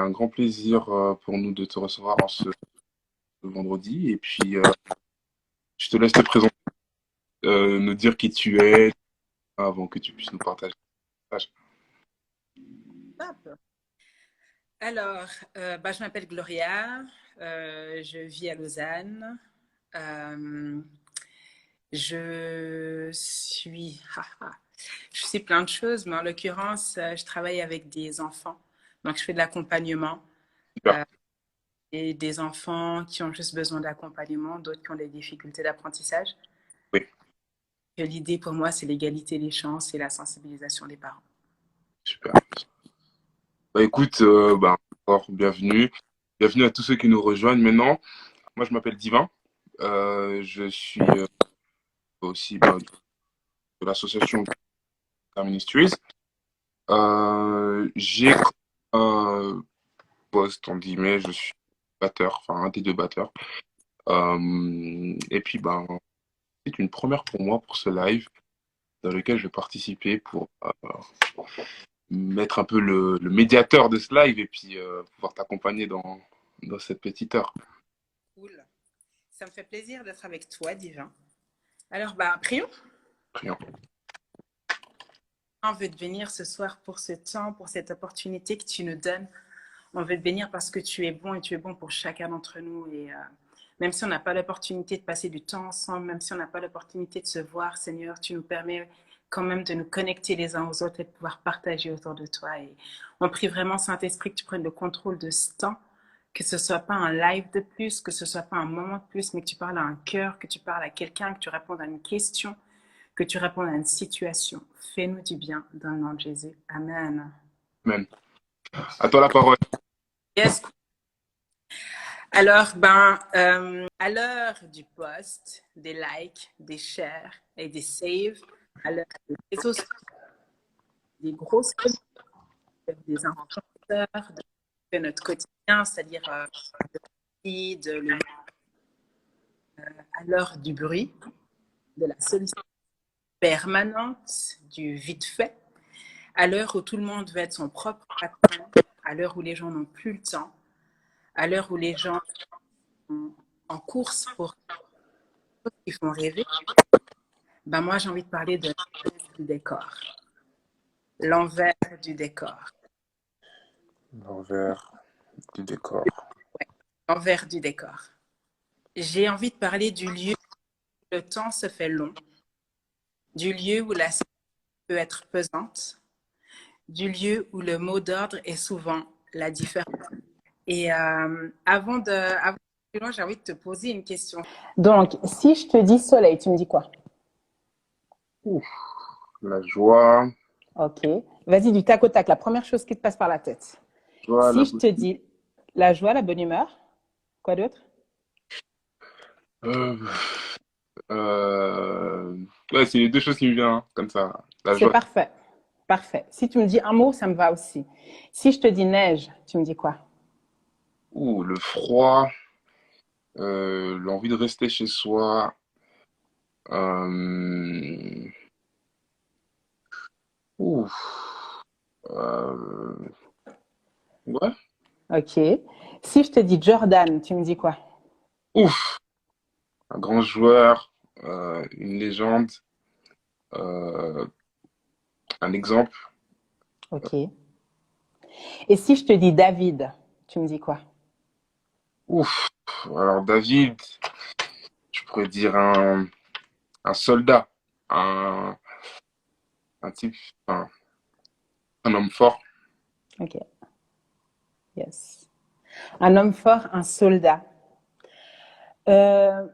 un grand plaisir pour nous de te recevoir en ce vendredi. Et puis, je te laisse te présenter, nous dire qui tu es avant que tu puisses nous partager. Top. Alors, je m'appelle Gloria, je vis à Lausanne. Euh, je suis, je suis plein de choses, mais en l'occurrence, je travaille avec des enfants. Donc, je fais de l'accompagnement Super. et des enfants qui ont juste besoin d'accompagnement, d'autres qui ont des difficultés d'apprentissage. Oui, Et l'idée pour moi, c'est l'égalité des chances et la sensibilisation des parents. super. Bah, écoute, encore bienvenue. Bienvenue à tous ceux qui nous rejoignent maintenant. Moi, je m'appelle Divin. Je suis aussi de l'association Ministries. J'ai un poste, en guillemets, je suis batteur, enfin un des deux batteurs. Et puis, c'est une première pour moi pour ce live dans lequel je vais participer pour mettre un peu le médiateur de ce live et puis pouvoir t'accompagner dans cette petite heure. Cool. Ça me fait plaisir d'être avec toi, Divin. Alors, prions. Prions. On veut te bénir ce soir pour ce temps, pour cette opportunité que tu nous donnes. On veut te bénir parce que tu es bon et tu es bon pour chacun d'entre nous. Et même si on n'a pas l'opportunité de passer du temps ensemble, même si on n'a pas l'opportunité de se voir, Seigneur, tu nous permets quand même de nous connecter les uns aux autres et de pouvoir partager autour de toi. Et on prie vraiment, Saint-Esprit, que tu prennes le contrôle de ce temps, que ce ne soit pas un live de plus, que ce ne soit pas un moment de plus, mais que tu parles à un cœur, que tu parles à quelqu'un, que tu répondes à une question, que tu répondes à une situation. Fais-nous du bien dans le nom de Jésus. Amen. Amen. À toi la parole. Yes. Alors, à l'heure du post, des likes, des shares et des saves, à l'heure des réseaux sociaux, des grosses des influenceurs, de notre quotidien, c'est-à-dire à l'heure du bruit, de la sollicitation permanente, du vite fait, à l'heure où tout le monde veut être son propre patron, à l'heure où les gens n'ont plus le temps, à l'heure où les gens sont en course pour choses qui font rêver, moi j'ai envie de parler de l'envers du décor. L'envers du décor. L'envers du décor. Ouais, l'envers du décor. J'ai envie de parler du lieu où le temps se fait long, du lieu où la situation peut être pesante, du lieu où le mot d'ordre est souvent la différence. Et avant de plus loin, j'ai envie de te poser une question. Donc, si je te dis soleil, tu me dis quoi? Ouf, la joie. Ok. Vas-y, du tac au tac, la première chose qui te passe par la tête. Joie, Si je te dis la joie, la bonne humeur, quoi d'autre? euh, ouais, c'est les deux choses qui me viennent comme ça. La C'est joie. parfait. Parfait. Si tu me dis un mot, ça me va aussi. Si je te dis neige, tu me dis quoi? Ouh, le froid. L'envie de rester chez soi. Euh, ouh, euh, ouais. Ok. Si je te dis Jordan, tu me dis quoi? Ouf, un grand joueur, une légende, euh, un exemple. Ok. Et si je te dis David, tu me dis quoi? Ouf, alors David, je pourrais dire un soldat, un, un type, un homme fort. Ok. Yes. Un homme fort, un soldat. Euh,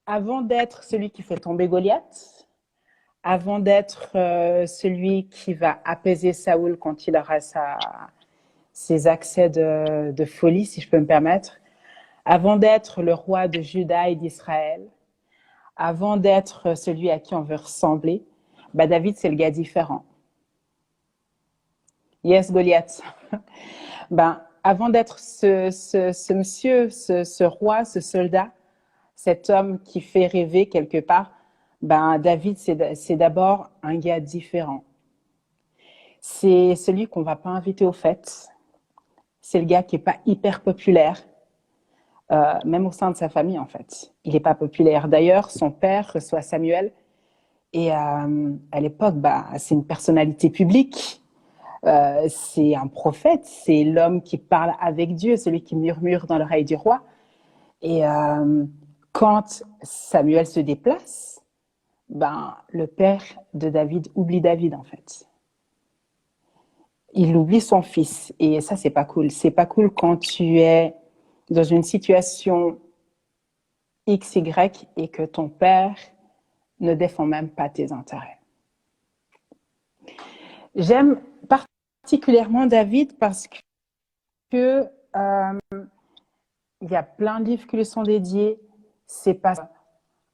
Avant d'être celui qui fait tomber Goliath, avant d'être celui qui va apaiser Saoul quand il aura ses accès de folie, si je peux me permettre, avant d'être le roi de Juda et d'Israël, avant d'être celui à qui on veut ressembler, David, c'est le gars différent. Yes, Goliath. Avant d'être ce monsieur, ce roi, ce soldat, cet homme qui fait rêver quelque part, David, c'est d'abord un gars différent. C'est celui qu'on ne va pas inviter aux fêtes. c'est le gars qui est pas hyper populaire, même au sein de sa famille en fait. Il n'est pas populaire. D'ailleurs, son père reçoit Samuel et à l'époque, bah, c'est une personnalité publique. C'est un prophète, c'est l'homme qui parle avec Dieu, celui qui murmure dans l'oreille du roi. Et quand Samuel se déplace, ben, le père de David oublie David en fait. Il oublie son fils. Et ça, c'est pas cool. C'est pas cool quand tu es dans une situation X, Y et que ton père ne défend même pas tes intérêts. J'aime particulièrement David parce que il y a plein de livres qui lui sont dédiés. C'est pas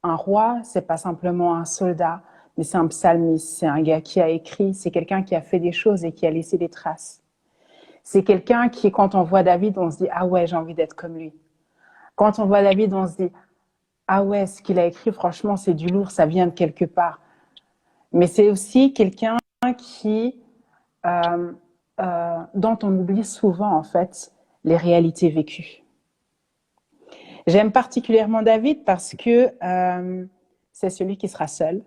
un roi, c'est pas simplement un soldat, mais c'est un psalmiste, c'est un gars qui a écrit, c'est quelqu'un qui a fait des choses et qui a laissé des traces. C'est quelqu'un qui, quand on voit David, on se dit « Ah ouais, j'ai envie d'être comme lui ». Quand on voit David, on se dit « Ah ouais, ce qu'il a écrit, franchement, c'est du lourd, ça vient de quelque part ». Mais c'est aussi quelqu'un qui, dont on oublie souvent, en fait, les réalités vécues. J'aime particulièrement David parce que c'est celui qui sera seul.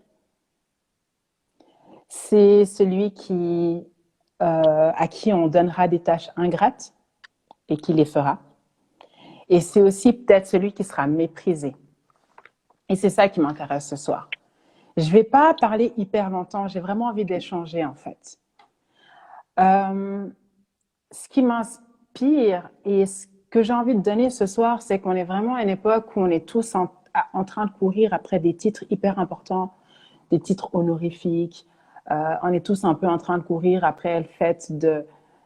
C'est celui à qui on donnera des tâches ingrates et qui les fera. Et c'est aussi peut-être celui qui sera méprisé. Et c'est ça qui m'intéresse ce soir. Je ne vais pas parler hyper longtemps, j'ai vraiment envie d'échanger en fait. Ce qui m'inspire et ce que j'ai envie de donner ce soir, c'est qu'on est vraiment à une époque où on est tous en train de courir après des titres hyper importants, des titres honorifiques. On est tous un peu en train de courir après le fait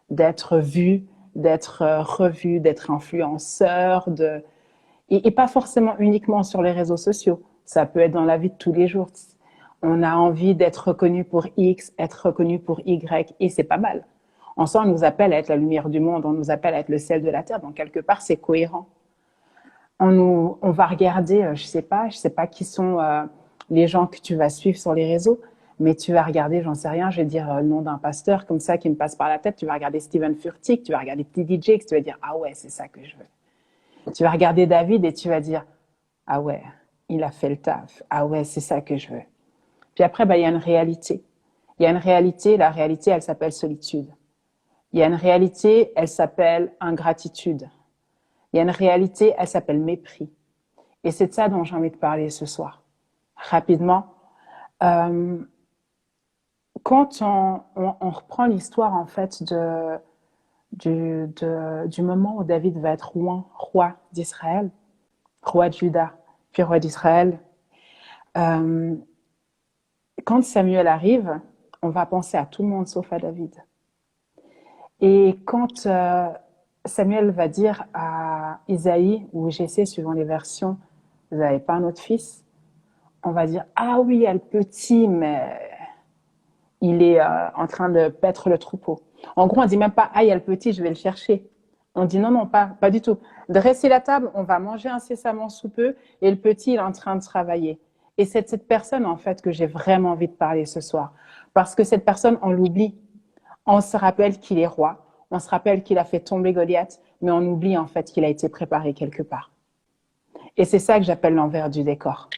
d'être vu, d'être revu, d'être influenceur, et pas forcément uniquement sur les réseaux sociaux. Ça peut être dans la vie de tous les jours. On a envie d'être reconnu pour X, être reconnu pour Y, et c'est pas mal. En soi, on nous appelle à être la lumière du monde, on nous appelle à être le sel de la terre, donc quelque part, c'est cohérent. On va regarder, je sais pas qui sont les gens que tu vas suivre sur les réseaux, mais tu vas regarder, j'en sais rien, je vais dire le nom d'un pasteur comme ça qui me passe par la tête, tu vas regarder Stephen Furtick, tu vas regarder TD Jakes, tu vas dire, ah ouais, c'est ça que je veux. Tu vas regarder David et tu vas dire, ah ouais, il a fait le taf, ah ouais, c'est ça que je veux. Puis après, il y a une réalité. Il y a une réalité, la réalité, elle s'appelle solitude. Il y a une réalité, elle s'appelle ingratitude. Il y a une réalité, elle s'appelle mépris. Et c'est de ça dont j'ai envie de parler ce soir. Rapidement, quand on reprend l'histoire en fait du moment où David va être roi d'Israël, roi de Juda, puis roi d'Israël, quand Samuel arrive, on va penser à tout le monde sauf à David. Et quand Samuel va dire à Isaïe ou Jessé, suivant les versions, vous n'avez pas un autre fils, on va dire, ah oui, il y a le petit, mais il est en train de paître le troupeau. En gros, on ne dit même pas, ah, il y a le petit, je vais le chercher. On dit non, pas du tout. Dresser la table, on va manger incessamment sous peu, et le petit, il est en train de travailler. Et c'est cette personne, en fait, que j'ai vraiment envie de parler ce soir. Parce que cette personne, on l'oublie. On se rappelle qu'il est roi, on se rappelle qu'il a fait tomber Goliath, mais on oublie, en fait, qu'il a été préparé quelque part. Et c'est ça que j'appelle l'envers du décor.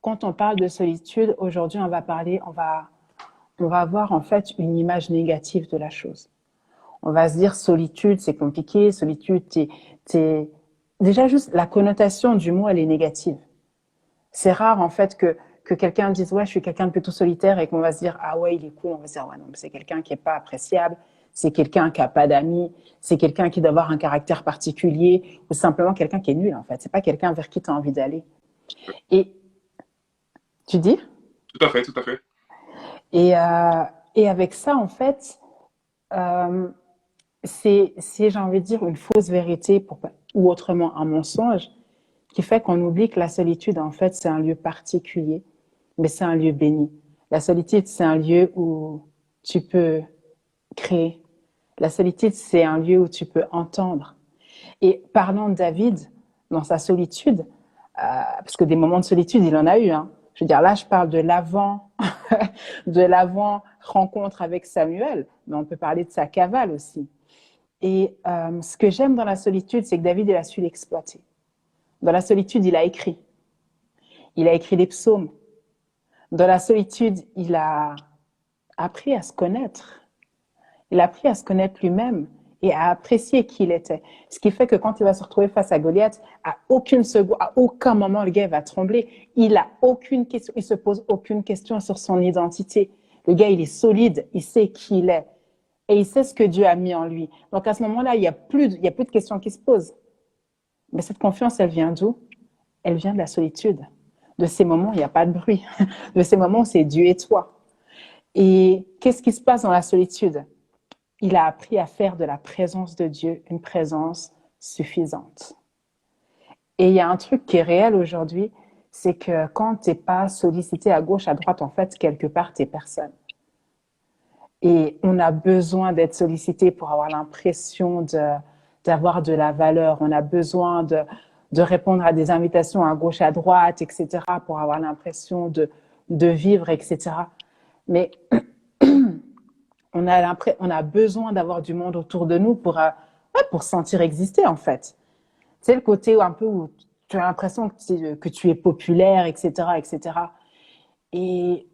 Quand on parle de solitude, aujourd'hui, on va avoir en fait une image négative de la chose. On va se dire solitude, c'est compliqué, solitude, déjà juste la connotation du mot, elle est négative. C'est rare en fait que quelqu'un dise ouais, je suis quelqu'un de plutôt solitaire et qu'on va se dire ah ouais, il est cool, on va se dire ouais non, c'est quelqu'un qui est pas appréciable, c'est quelqu'un qui a pas d'amis, c'est quelqu'un qui doit avoir un caractère particulier ou simplement quelqu'un qui est nul en fait. C'est pas quelqu'un vers qui tu as envie d'aller. Et tu dis? Tout à fait, tout à fait. Et avec ça, en fait, c'est, j'ai envie de dire, une fausse vérité ou autrement un mensonge qui fait qu'on oublie que la solitude, en fait, c'est un lieu particulier, mais c'est un lieu béni. La solitude, c'est un lieu où tu peux créer. La solitude, c'est un lieu où tu peux entendre. Et parlons de David, dans sa solitude, parce que des moments de solitude, il en a eu. Hein. Je veux dire, là, je parle de l'avant de l'avant-rencontre avec Samuel, mais on peut parler de sa cavale aussi. Et ce que j'aime dans la solitude, c'est que David, il a su l'exploiter. Dans la solitude, il a écrit. Il a écrit des psaumes. Dans la solitude, il a appris à se connaître. Il a appris à se connaître lui-même et à apprécier qui il était. Ce qui fait que quand il va se retrouver face à Goliath, à aucune seconde, à aucun moment, le gars va trembler. Il a aucune question, il se pose aucune question sur son identité. Le gars, il est solide, il sait qui il est et il sait ce que Dieu a mis en lui. Donc à ce moment-là, il y a plus de questions qui se posent. Mais cette confiance, elle vient d'où? Elle vient de la solitude. De ces moments où il n'y a pas de bruit. De ces moments où c'est Dieu et toi. Et qu'est-ce qui se passe dans la solitude? Il a appris à faire de la présence de Dieu une présence suffisante. Et il y a un truc qui est réel aujourd'hui, c'est que quand tu n'es pas sollicité à gauche, à droite, en fait, quelque part, tu n'es personne. Et on a besoin d'être sollicité pour avoir l'impression d'avoir de la valeur. On a besoin de répondre à des invitations à gauche, à droite, etc., pour avoir l'impression de vivre, etc. Mais on a besoin d'avoir du monde autour de nous pour sentir exister, en fait. C'est le côté où, un peu où tu as l'impression que tu es populaire, etc., etc. Et,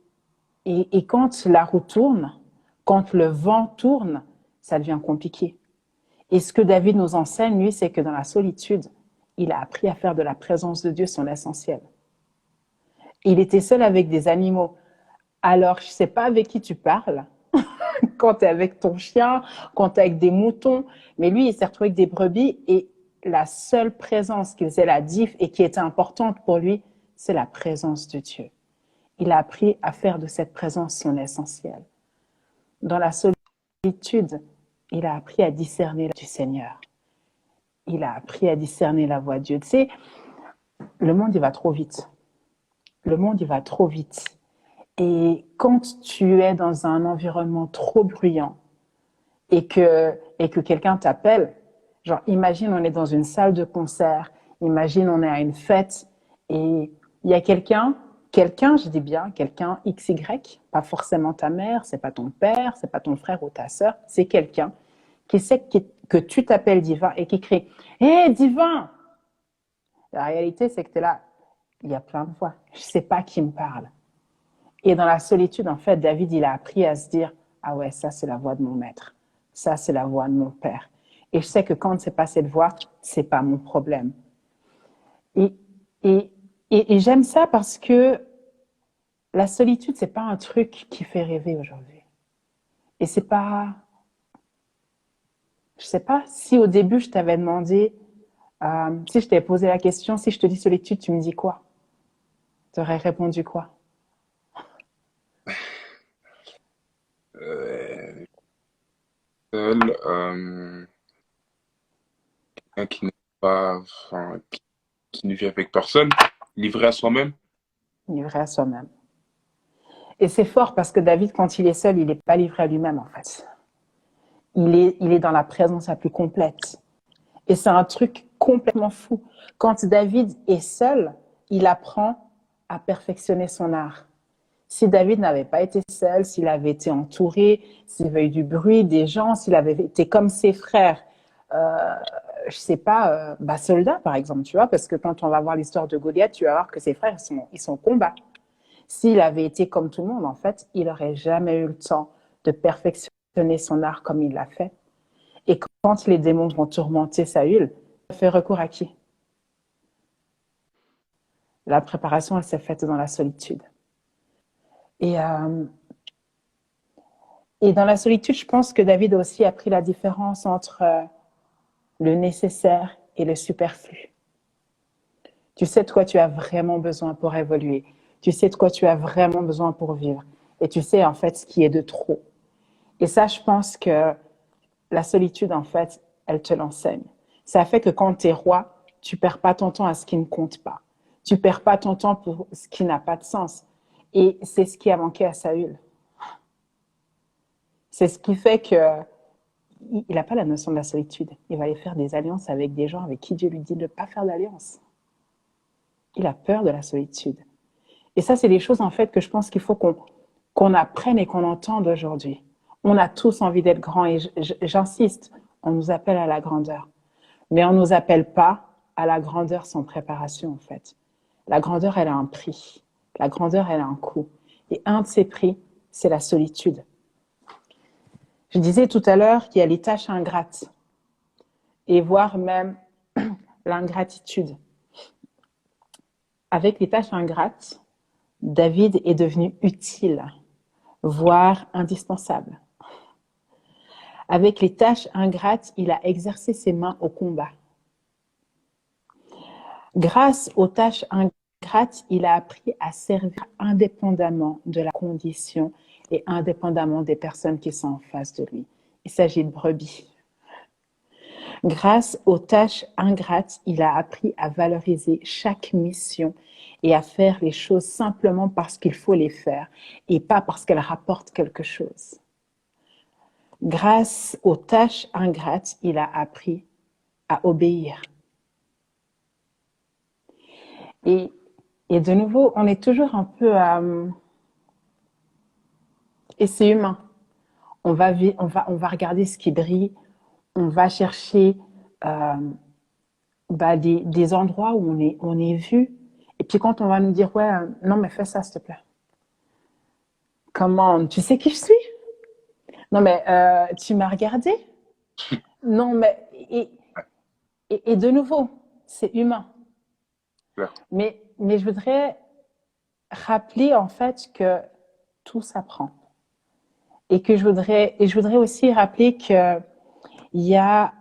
et quand la roue tourne, quand le vent tourne, ça devient compliqué. Et ce que David nous enseigne, lui, c'est que dans la solitude, il a appris à faire de la présence de Dieu son essentiel. Il était seul avec des animaux. Alors, je ne sais pas avec qui tu parles, quand tu es avec ton chien, quand tu es avec des moutons, mais lui, il s'est retrouvé avec des brebis et la seule présence qui faisait la diff et qui était importante pour lui, c'est la présence de Dieu. Il a appris à faire de cette présence son essentiel. Dans la solitude, il a appris à discerner du Seigneur. Il a appris à discerner la voix de Dieu. Tu sais, le monde, il va trop vite. Le monde, il va trop vite. Et quand tu es dans un environnement trop bruyant et que quelqu'un t'appelle, genre imagine on est dans une salle de concert, imagine on est à une fête et il y a quelqu'un, je dis bien, quelqu'un XY, pas forcément ta mère, c'est pas ton père, c'est pas ton frère ou ta sœur, c'est quelqu'un qui sait que tu t'appelles Divin et qui crie « Hé, Divin !» La réalité, c'est que tu es là, il y a plein de voix, je sais pas qui me parle. Et dans la solitude, en fait, David, il a appris à se dire « Ah ouais, ça, c'est la voix de mon maître. Ça, c'est la voix de mon père. Et je sais que quand c'est pas cette voix, c'est pas mon problème. » Et, et, et j'aime ça parce que la solitude, c'est pas un truc qui fait rêver aujourd'hui. Et c'est pas... Je sais pas si au début, je t'avais demandé, si je t'avais posé la question, si je te dis solitude, tu me dis quoi? Tu aurais répondu quoi? Euh, Seul, quelqu'un qui n'est pas, enfin, qui ne vit avec personne, livré à soi-même. Livré à soi-même. Et c'est fort parce que David, quand il est seul, il n'est pas livré à lui-même, en fait. Il est dans la présence la plus complète. Et c'est un truc complètement fou. Quand David est seul, il apprend à perfectionner son art. Si David n'avait pas été seul, s'il avait été entouré, s'il avait eu du bruit, des gens, s'il avait été comme ses frères, je sais pas, soldats par exemple, tu vois, parce que quand on va voir l'histoire de Goliath, tu vas voir que ses frères, ils sont au combat. S'il avait été comme tout le monde, en fait, il n'aurait jamais eu le temps de perfectionner son art comme il l'a fait. Et quand les démons vont tourmenter Saül, il fait recours à qui? La préparation, elle s'est faite dans la solitude. Et, euh, et dans la solitude, je pense que David a aussi appris la différence entre le nécessaire et le superflu. Tu sais de quoi tu as vraiment besoin pour évoluer. Tu sais de quoi tu as vraiment besoin pour vivre. Et tu sais en fait ce qui est de trop. Et ça, je pense que la solitude, en fait, elle te l'enseigne. Ça fait que quand tu es roi, tu perds pas ton temps à ce qui ne compte pas. Tu perds pas ton temps pour ce qui n'a pas de sens. Et c'est ce qui a manqué à Saül. C'est ce qui fait que il n'a pas la notion de la solitude. Il va aller faire des alliances avec des gens avec qui Dieu lui dit de ne pas faire d'alliance. Il a peur de la solitude. Et ça, c'est des choses, en fait, que je pense qu'il faut qu'on apprenne et qu'on entende aujourd'hui. On a tous envie d'être grands et j'insiste, on nous appelle à la grandeur. Mais on ne nous appelle pas à la grandeur sans préparation, en fait. La grandeur, elle a un prix. La grandeur, elle a un coût. Et un de ces prix, c'est la solitude. Je disais tout à l'heure qu'il y a les tâches ingrates et voire même l'ingratitude. Avec les tâches ingrates, David est devenu utile, voire indispensable. Avec les tâches ingrates, il a exercé ses mains au combat. Grâce aux tâches ingrates, il a appris à servir indépendamment de la condition et indépendamment des personnes qui sont en face de lui. Il s'agit de brebis. Grâce aux tâches ingrates, il a appris à valoriser chaque mission et à faire les choses simplement parce qu'il faut les faire et pas parce qu'elles rapportent quelque chose. Grâce aux tâches ingrates, il a appris à obéir. Et de nouveau, on est toujours un peu... et c'est humain. On va regarder ce qui brille, on va chercher des endroits où on est vu. Et puis quand on va nous dire, ouais, non, mais fais ça, s'il te plaît. Comment, tu sais qui je suis? Non, mais tu m'as regardé? Non, mais... Et de nouveau, c'est humain. Ouais. Mais je voudrais rappeler en fait que tout s'apprend. Et je voudrais aussi rappeler qu'il y a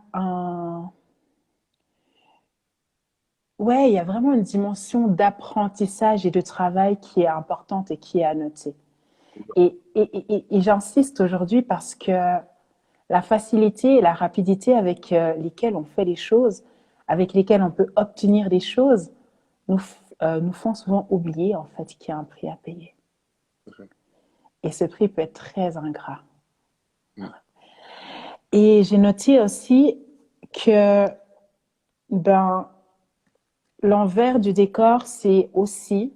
il y a vraiment une dimension d'apprentissage et de travail qui est importante et qui est à noter. Et j'insiste aujourd'hui parce que la facilité et la rapidité avec lesquelles on fait les choses, avec lesquelles on peut obtenir des choses, nous font souvent oublier en fait qu'il y a un prix à payer. Okay. Et ce prix peut être très ingrat. Et j'ai noté aussi que l'envers du décor, c'est aussi,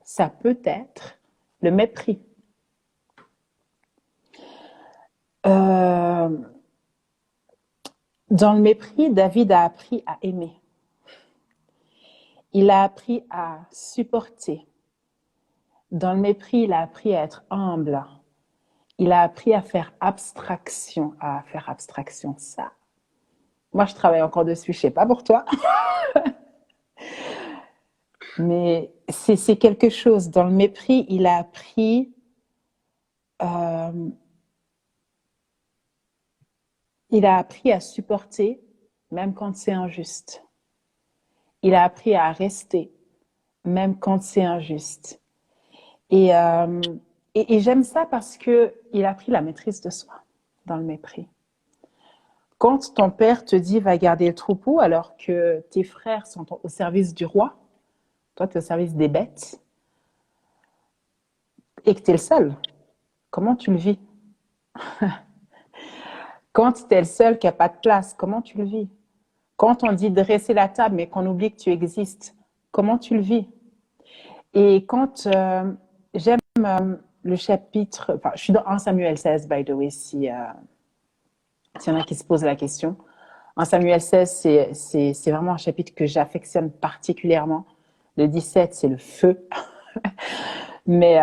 ça peut être, le mépris. Dans le mépris, David a appris à aimer. Il a appris à supporter. Dans le mépris, il a appris à être humble. Il a appris à faire abstraction. Ça. Moi, je travaille encore dessus, je sais pas pour toi. Mais c'est quelque chose. Dans le mépris, il a appris à supporter, même quand c'est injuste. Il a appris à rester, même quand c'est injuste. Et j'aime ça parce qu'il a pris la maîtrise de soi dans le mépris. Quand ton père te dit va garder le troupeau alors que tes frères sont au service du roi, toi tu es au service des bêtes, et que tu es le seul, comment tu le vis? Quand tu es le seul qui n'a pas de place, comment tu le vis? Quand on dit dresser la table mais qu'on oublie que tu existes, comment tu le vis? Et quand j'aime le chapitre, enfin je suis dans 1 Samuel 16 by the way, s'il y en a qui se posent la question. 1 Samuel 16, c'est vraiment un chapitre que j'affectionne particulièrement. Le 17, c'est le feu. Mais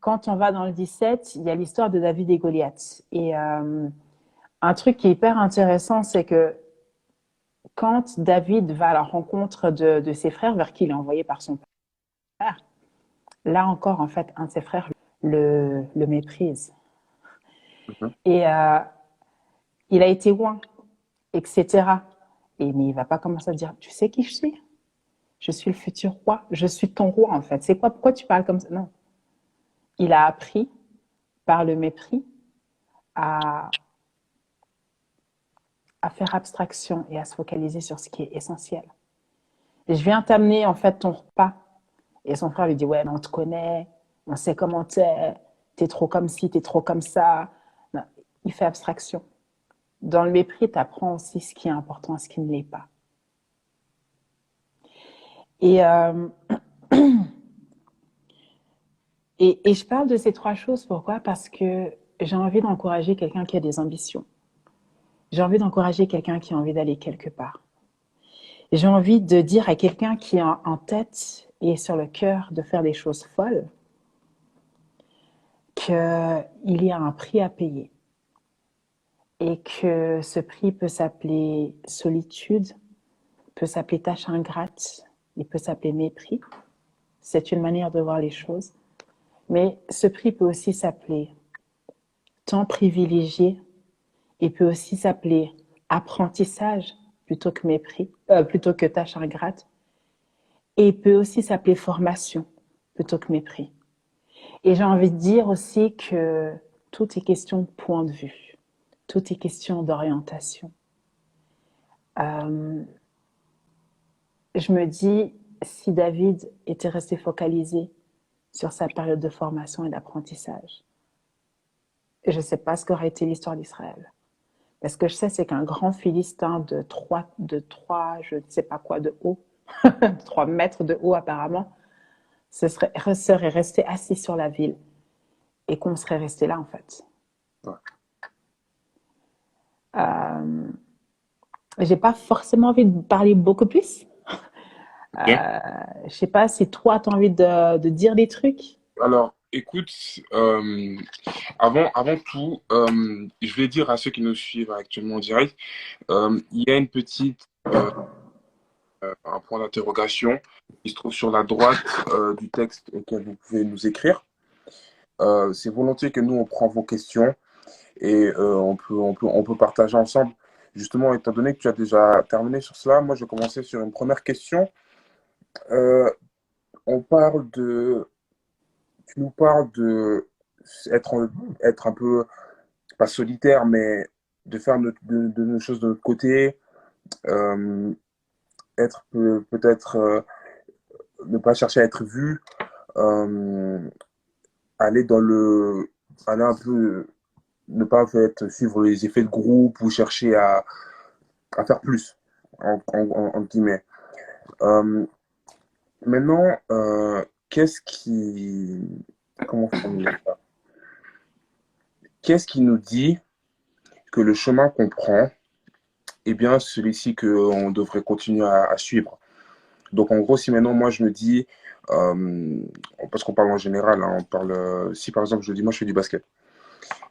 quand on va dans le 17, il y a l'histoire de David et Goliath. Et un truc qui est hyper intéressant, c'est que quand David va à la rencontre de ses frères, vers qui il est envoyé par son père, là encore, en fait, un de ses frères le méprise. Mm-hmm. Et il a été loin, etc. Mais il ne va pas commencer à dire, tu sais qui je suis? Je suis le futur roi. Je suis ton roi, en fait. C'est quoi? Pourquoi tu parles comme ça? Non. Il a appris, par le mépris, à faire abstraction et à se focaliser sur ce qui est essentiel. Et je viens t'amener, en fait, ton repas. Et son frère lui dit, ouais, mais on te connaît, on sait comment t'es trop comme ci, t'es trop comme ça. Non, il fait abstraction. Dans le mépris, tu apprends aussi ce qui est important et ce qui ne l'est pas. Et Et je parle de ces trois choses, pourquoi? Parce que j'ai envie d'encourager quelqu'un qui a des ambitions. J'ai envie d'encourager quelqu'un qui a envie d'aller quelque part. J'ai envie de dire à quelqu'un qui a en tête et sur le cœur de faire des choses folles qu'il y a un prix à payer et que ce prix peut s'appeler solitude, peut s'appeler tâche ingrate, il peut s'appeler mépris. C'est une manière de voir les choses. Mais ce prix peut aussi s'appeler temps privilégié, il peut aussi s'appeler apprentissage plutôt que mépris, plutôt que tâche ingrate, et il peut aussi s'appeler formation plutôt que mépris. Et j'ai envie de dire aussi que tout est question de point de vue, tout est question d'orientation. Euh, je me dis, si David était resté focalisé sur sa période de formation et d'apprentissage, je ne sais pas ce qu'aurait été l'histoire d'Israël. Mais ce que je sais, c'est qu'un grand Philistin de 3, je ne sais pas quoi de haut, 3 mètres de haut apparemment, serait resté assis sur la ville et qu'on serait resté là en fait. Ouais. J'ai pas forcément envie de parler beaucoup plus. Ok. Je sais pas si toi, tu as envie de dire des trucs. Alors, écoute, avant tout, je vais dire à ceux qui nous suivent actuellement en direct, il y a une petite, un point d'interrogation qui se trouve sur la droite du texte auquel vous pouvez nous écrire. C'est volontiers que nous, on prend vos questions et on peut partager ensemble. Justement, étant donné que tu as déjà terminé sur cela, moi, je vais commencer sur une première question. Euh, on parle de, Tu nous parles de être un peu, pas solitaire, mais de faire de nos choses de notre côté, euh, être peut-être, ne pas chercher à être vu, euh, aller dans le, aller un peu, ne pas suivre les effets de groupe ou chercher à faire plus, en guillemets. Euh, Maintenant, qu'est-ce qui, comment formuler ça? Qu'est-ce qui nous dit que le chemin qu'on prend est bien celui-ci qu'on devrait continuer à suivre? Donc, en gros, si maintenant, moi, je me dis, euh, parce qu'on parle en général, hein, on parle, si par exemple, je dis, moi, je fais du basket.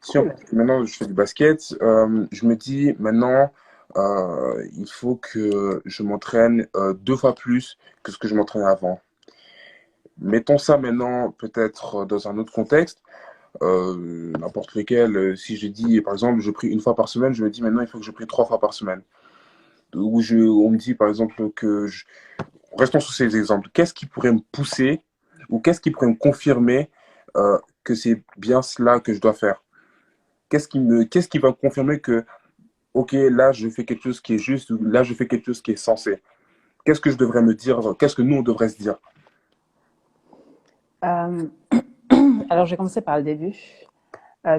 Si Cool. maintenant, je fais du basket, je me dis, maintenant, il faut que je m'entraîne 2 fois plus que ce que je m'entraînais avant. Mettons ça maintenant peut-être dans un autre contexte, n'importe lequel. Si je dis, par exemple, je prie 1 fois par semaine, je me dis maintenant il faut que je prie 3 fois par semaine. On me dit par exemple restons sur ces exemples. Qu'est-ce qui pourrait me pousser ou qu'est-ce qui pourrait me confirmer que c'est bien cela que je dois faire? Qu'est-ce qui va me confirmer que, ok, là je fais quelque chose qui est juste, ou là je fais quelque chose qui est sensé? Qu'est-ce que je devrais me dire? Qu'est-ce que nous on devrait se dire? Euh, alors, je vais commencer par le début.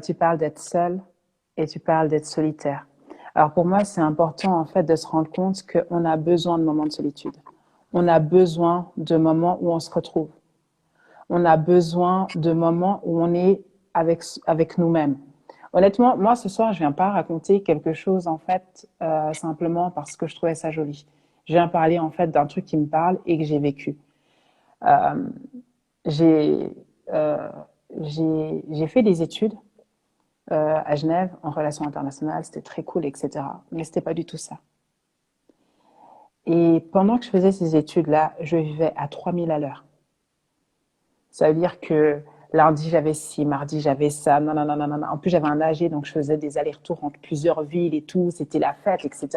Tu parles d'être seul et tu parles d'être solitaire. Alors, pour moi, c'est important en fait de se rendre compte qu'on a besoin de moments de solitude. On a besoin de moments où on se retrouve. On a besoin de moments où on est avec nous-mêmes. Honnêtement, moi, ce soir, je viens pas raconter quelque chose, en fait, simplement parce que je trouvais ça joli. Je viens parler, en fait, d'un truc qui me parle et que j'ai vécu. Euh, j'ai euh, j'ai fait des études à Genève en relations internationales, c'était très cool, etc. Mais c'était pas du tout ça. Et pendant que je faisais ces études-là, je vivais à 3000 à l'heure. Ça veut dire que lundi, j'avais ci, mardi, j'avais ça. Non, non, non, non, non. En plus, j'avais un AG, donc je faisais des allers-retours entre plusieurs villes et tout. C'était la fête, etc.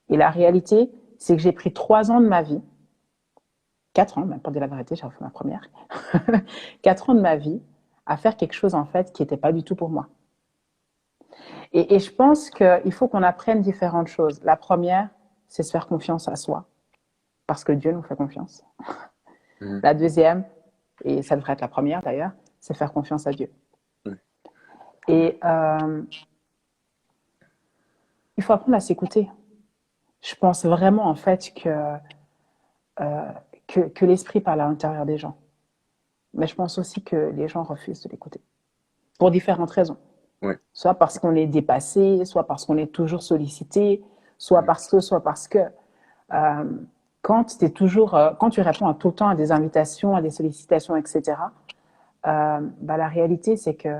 Et la réalité, c'est que j'ai pris 3 ans de ma vie, 4 ans, même pour dire la vérité, j'ai fait ma première, 4 ans de ma vie à faire quelque chose, en fait, qui n'était pas du tout pour moi. Et je pense qu'il faut qu'on apprenne différentes choses. La première, c'est se faire confiance à soi, parce que Dieu nous fait confiance. Mhm. La deuxième, et ça devrait être la première d'ailleurs, c'est faire confiance à Dieu. Oui. Et il faut apprendre à s'écouter. Je pense vraiment en fait que l'esprit parle à l'intérieur des gens. Mais je pense aussi que les gens refusent de l'écouter pour différentes raisons. Ouais. Soit parce qu'on est dépassé, soit parce qu'on est toujours sollicité, soit Mm. parce que, soit parce que. Euh, quand tu réponds tout le temps à des invitations, à des sollicitations, etc., bah, la réalité, c'est que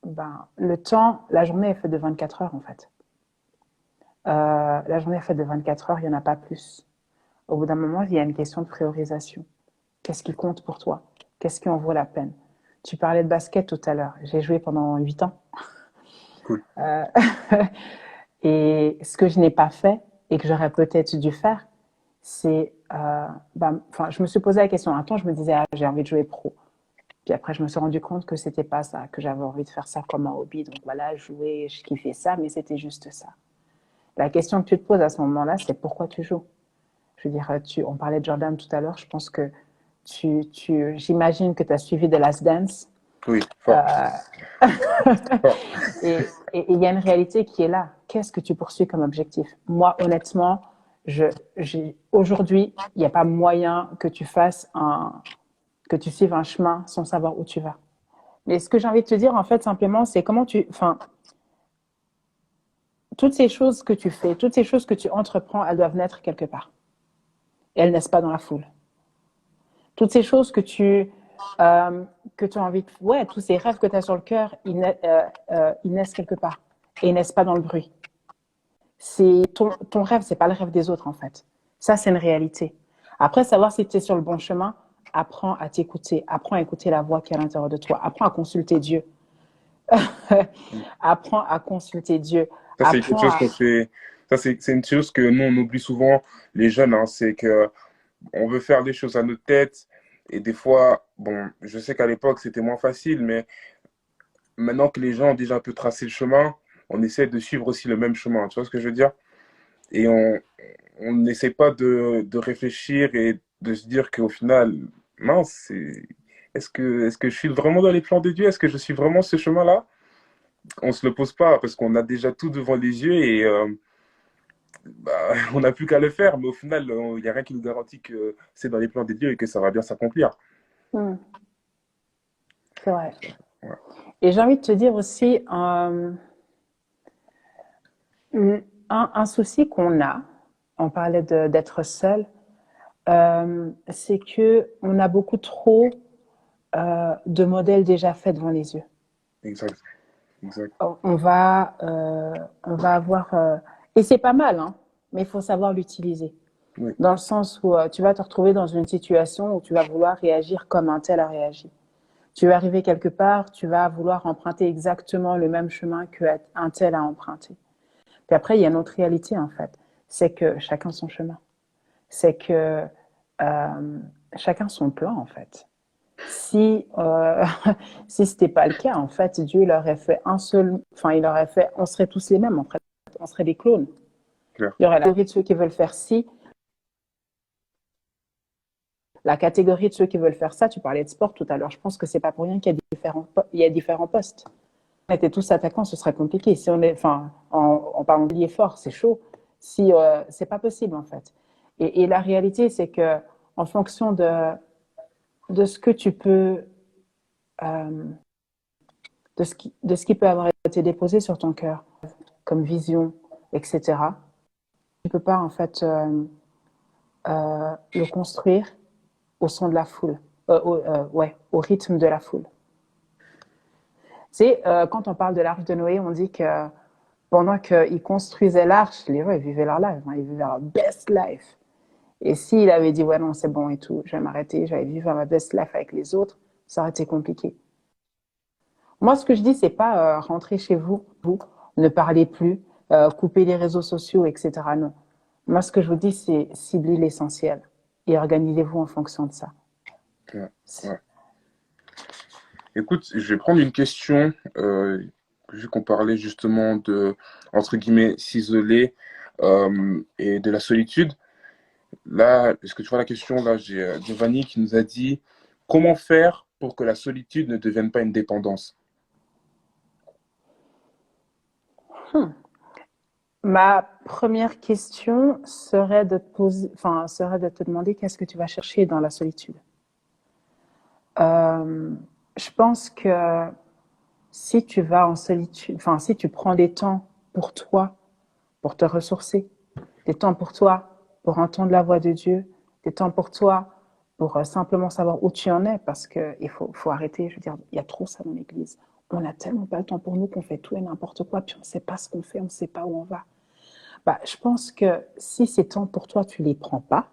le temps, la journée est faite de 24 heures, en fait. La journée est faite de 24 heures, il n'y en a pas plus. Au bout d'un moment, il y a une question de priorisation. Qu'est-ce qui compte pour toi? Qu'est-ce qui en vaut la peine? Tu parlais de basket tout à l'heure. J'ai joué pendant 8 ans. Cool. Euh, et ce que je n'ai pas fait et que j'aurais peut-être dû faire, c'est, je me suis posé la question. Un temps, je me disais, ah, j'ai envie de jouer pro. Puis après, je me suis rendu compte que c'était pas ça, que j'avais envie de faire ça comme un hobby. Donc voilà, jouer, je kiffais ça, mais c'était juste ça. La question que tu te poses à ce moment-là, c'est pourquoi tu joues? Je veux dire, on parlait de Jordan tout à l'heure. Je pense que j'imagine que tu as suivi The Last Dance. Oui, fort. Euh, Fort. et il y a une réalité qui est là. Qu'est-ce que tu poursuis comme objectif? Moi, honnêtement, aujourd'hui, il n'y a pas moyen que que tu suives un chemin sans savoir où tu vas. Mais ce que j'ai envie de te dire, en fait, simplement, c'est toutes ces choses que tu fais, toutes ces choses que tu entreprends, elles doivent naître quelque part. Et elles naissent pas dans la foule. Toutes ces choses que tu as envie de... Ouais, tous ces rêves que tu as sur le cœur, ils naissent quelque part. Et ils naissent pas dans le bruit. Ton rêve, c'est pas le rêve des autres, en fait. Ça, c'est une réalité. Après, savoir si tu es sur le bon chemin, apprends à t'écouter. Apprends à écouter la voix qui est à l'intérieur de toi. Apprends à consulter Dieu. Apprends à consulter Dieu. Ça, c'est quelque Apprends chose à... qu'on fait. Ça, c'est une chose que nous, on oublie souvent, les jeunes, hein, c'est que on veut faire les choses à notre tête. Et des fois, bon, je sais qu'à l'époque, c'était moins facile, mais maintenant que les gens ont déjà un peu tracé le chemin, on essaie de suivre aussi le même chemin. Tu vois ce que je veux dire? Et on n'essaie pas de réfléchir et de se dire qu'au final, mince, est-ce que je suis vraiment dans les plans de Dieu? Est-ce que je suis vraiment ce chemin-là? On se le pose pas parce qu'on a déjà tout devant les yeux et bah, on n'a plus qu'à le faire. Mais au final, il n'y a rien qui nous garantit que c'est dans les plans de Dieu et que ça va bien s'accomplir. Hmm, c'est vrai. Ouais. Et j'ai envie de te dire aussi, un souci qu'on a, on parlait d'être seul, c'est que on a beaucoup trop de modèles déjà faits devant les yeux. Exact, exact. On va avoir, et c'est pas mal, hein, mais il faut savoir l'utiliser. Oui, Dans le sens où tu vas te retrouver dans une situation où tu vas vouloir réagir comme un tel a réagi. Tu vas arriver quelque part, tu vas vouloir emprunter exactement le même chemin qu'un tel a emprunté. Puis après, il y a une autre réalité, en fait. C'est que chacun son chemin. C'est que chacun son plan, en fait. Si, si ce n'était pas le cas, en fait, Dieu leur aurait fait un seul... Enfin, il aurait fait... On serait tous les mêmes, en fait. On serait des clones. clair. Il y aurait la catégorie de ceux qui veulent faire ci, la catégorie de ceux qui veulent faire ça. Tu parlais de sport tout à l'heure. Je pense que c'est pas pour rien qu'il y a il y a différents postes. On était tous attaquants, ce serait compliqué. Si on est, enfin, en parlant de lier fort, c'est chaud. Si c'est pas possible en fait. Et la réalité, c'est que en fonction de ce que tu peux, euh, de ce qui peut avoir été déposé sur ton cœur, comme vision, etc. Tu peux pas en fait le construire au son de la foule, ouais, au rythme de la foule. C'est quand on parle de l'arche de Noé, on dit que pendant qu'ils construisaient l'arche, les gens ils vivaient leur life, hein, ils vivaient leur best life. Et s'il avait dit ouais non c'est bon et tout, je vais m'arrêter, je vais vivre ma best life avec les autres, ça aurait été compliqué. Moi ce que je dis c'est pas rentrer chez vous, ne parlez plus, couper les réseaux sociaux, etc. Non. Moi ce que je vous dis c'est cibler l'essentiel et organisez-vous en fonction de ça. Ouais, ouais. Écoute, je vais prendre une question, vu qu'on parlait justement de, entre guillemets, s'isoler et de la solitude. Là, est-ce que tu vois la question? Là, j'ai Giovanni qui nous a dit comment faire pour que la solitude ne devienne pas une dépendance? Ma première question serait de te poser, enfin, serait de te demander qu'est-ce que tu vas chercher dans la solitude. Euh, je pense que si tu vas en solitude, enfin, si tu prends des temps pour toi, pour te ressourcer, des temps pour toi, pour entendre la voix de Dieu, des temps pour toi, pour simplement savoir où tu en es, parce qu'il faut arrêter, je veux dire, il y a trop ça dans l'église. On n'a tellement pas le temps pour nous qu'on fait tout et n'importe quoi, puis on ne sait pas ce qu'on fait, on ne sait pas où on va. Bah, je pense que si ces temps pour toi, tu ne les prends pas,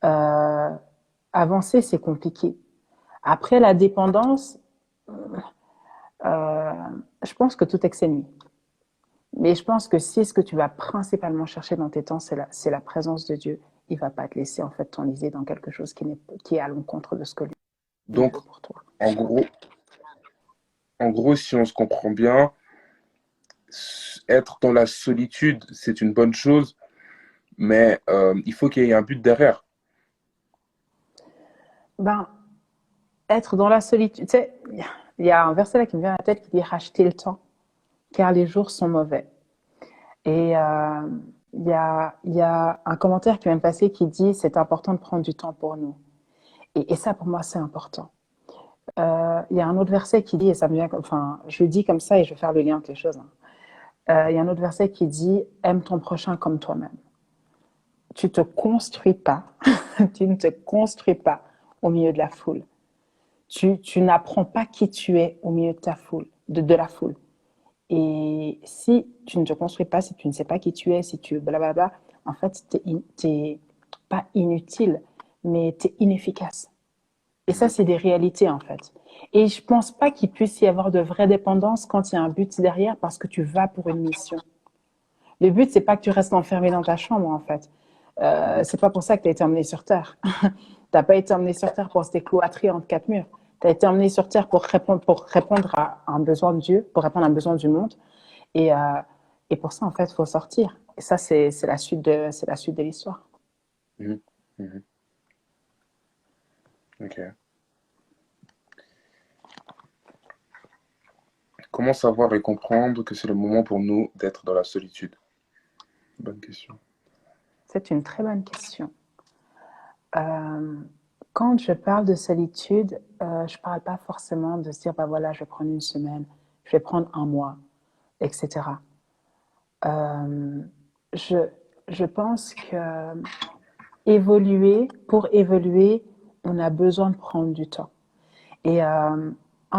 euh, avancer, c'est compliqué. Après, la dépendance, euh, je pense que tout excès nuit. Mais je pense que si ce que tu vas principalement chercher dans tes temps, c'est la présence de Dieu, il ne va pas te laisser en fait t'enliser dans quelque chose qui est à l'encontre de ce que lui il Donc, veut pour toi. en gros, en gros, si on se comprend bien, être dans la solitude, c'est une bonne chose, mais il faut qu'il y ait un but derrière. Ben, être dans la solitude, tu sais, il y a un verset là qui me vient à la tête qui dit racheter le temps, car les jours sont mauvais. Et il y a un commentaire qui vient de passer qui dit c'est important de prendre du temps pour nous. Et ça, pour moi, c'est important. Il y a un autre verset qui dit, et ça me vient, enfin, je le dis comme ça et je vais faire le lien entre les choses. Hein. Il y a un autre verset qui dit aime ton prochain comme toi-même. Tu te construis pas, tu ne te construis pas au milieu de la foule. Tu n'apprends pas qui tu es au milieu de ta foule, de la foule. Et si tu ne te construis pas, si tu ne sais pas qui tu es, si tu blablabla, en fait, t'es pas inutile, mais tu es inefficace. Et ça, c'est des réalités, en fait. Et je pense pas qu'il puisse y avoir de vraie dépendance quand il y a un but derrière parce que tu vas pour une mission. Le but, c'est pas que tu restes enfermé dans ta chambre, en fait. C'est pas pour ça que tu as été emmené sur Terre. T'as pas été emmené sur Terre pour rester cloîtré entre quatre murs. Tu as été emmené sur Terre pour répondre à un besoin de Dieu, pour répondre à un besoin du monde. Et, euh, et pour ça, en fait, il faut sortir. Et ça, c'est la suite de l'histoire. Mhm. Mhm. Ok. Comment savoir et comprendre que c'est le moment pour nous d'être dans la solitude? Bonne question. C'est une très bonne question. Euh, Quand je parle de solitude, je parle pas forcément de se dire, bah voilà, je vais prendre une semaine, je vais prendre un mois, etc. Euh, je, je pense que pour évoluer, on a besoin de prendre du temps. Et un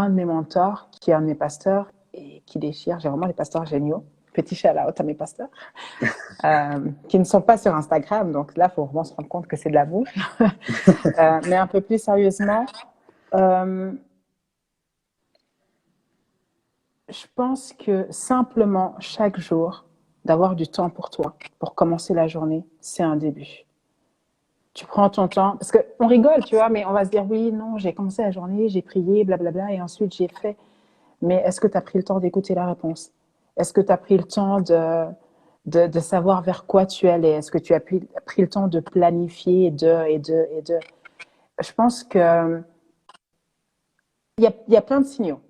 de mes mentors, qui est un de mes pasteurs et qui déchire, j'ai vraiment des pasteurs géniaux. Petit shout-out à mes pasteurs, qui ne sont pas sur Instagram. Donc là, il faut vraiment se rendre compte que c'est de l'amour. Mais un peu plus sérieusement, euh, je pense que simplement chaque jour, d'avoir du temps pour toi, pour commencer la journée, c'est un début. Tu prends ton temps, parce qu'on rigole, tu vois, mais on va se dire, oui, non, j'ai commencé la journée, j'ai prié, blablabla, et ensuite j'ai fait. Mais est-ce que tu as pris le temps d'écouter la réponse? Est-ce que tu as pris le temps de savoir vers quoi tu allais? Est-ce que tu as pris le temps de planifier et de. Je pense que il y a plein de signaux.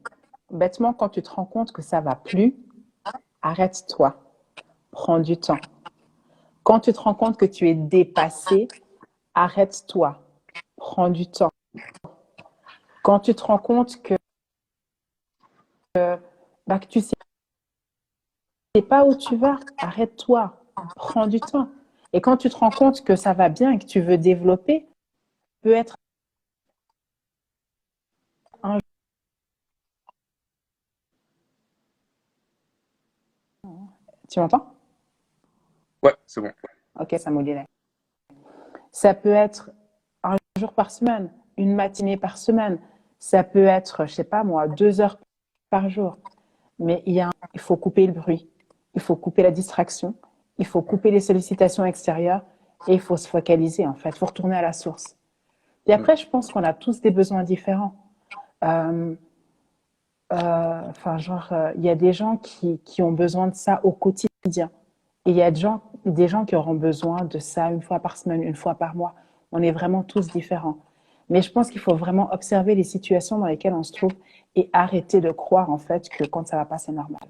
Bêtement, quand tu te rends compte que ça va plus, arrête-toi, prends du temps. Quand tu te rends compte que tu es dépassé, arrête-toi, prends du temps. Quand tu te rends compte que tu sais pas où tu vas, arrête-toi, prends du temps. Et quand tu te rends compte que ça va bien et que tu veux développer, peut être un... Tu m'entends? Ouais, c'est bon. Ok, ça m'a. Ça peut être un jour par semaine, une matinée par semaine. Ça peut être, je sais pas moi, 2 heures par jour. Mais il faut couper le bruit. Il faut couper la distraction. Il faut couper les sollicitations extérieures. Et il faut se focaliser, en fait. Il faut retourner à la source. Et Mm. après, je pense qu'on a tous des besoins différents. Euh, Enfin, genre, il y a des gens qui ont besoin de ça au quotidien. Et il y a des gens qui auront besoin de ça une fois par semaine, une fois par mois. On est vraiment tous différents. Mais je pense qu'il faut vraiment observer les situations dans lesquelles on se trouve et arrêter de croire, en fait, que quand ça va pas, c'est normal.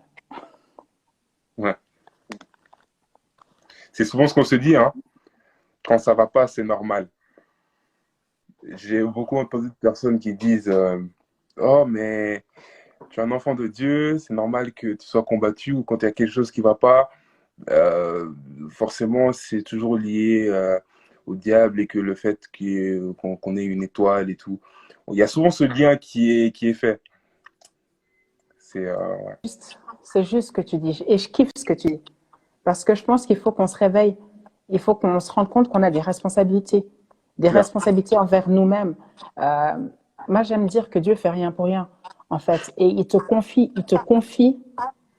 Ouais. C'est souvent ce qu'on se dit, hein. Quand ça va pas, c'est normal. j'ai beaucoup entendu de personnes qui disent oh, mais tu es un enfant de Dieu, c'est normal que tu sois combattu ou quand il y a quelque chose qui va pas, euh, forcément, c'est toujours lié au diable et que le fait qu'on ait une étoile et tout. Il y a souvent ce lien qui est fait. C'est ouais. C'est juste ce que tu dis. Et je kiffe ce que tu dis. Parce que je pense qu'il faut qu'on se réveille. Il faut qu'on se rende compte qu'on a des responsabilités. Des Clair. responsabilités envers nous-mêmes. Euh, Moi, j'aime dire que Dieu fait rien pour rien, en fait. Et il te confie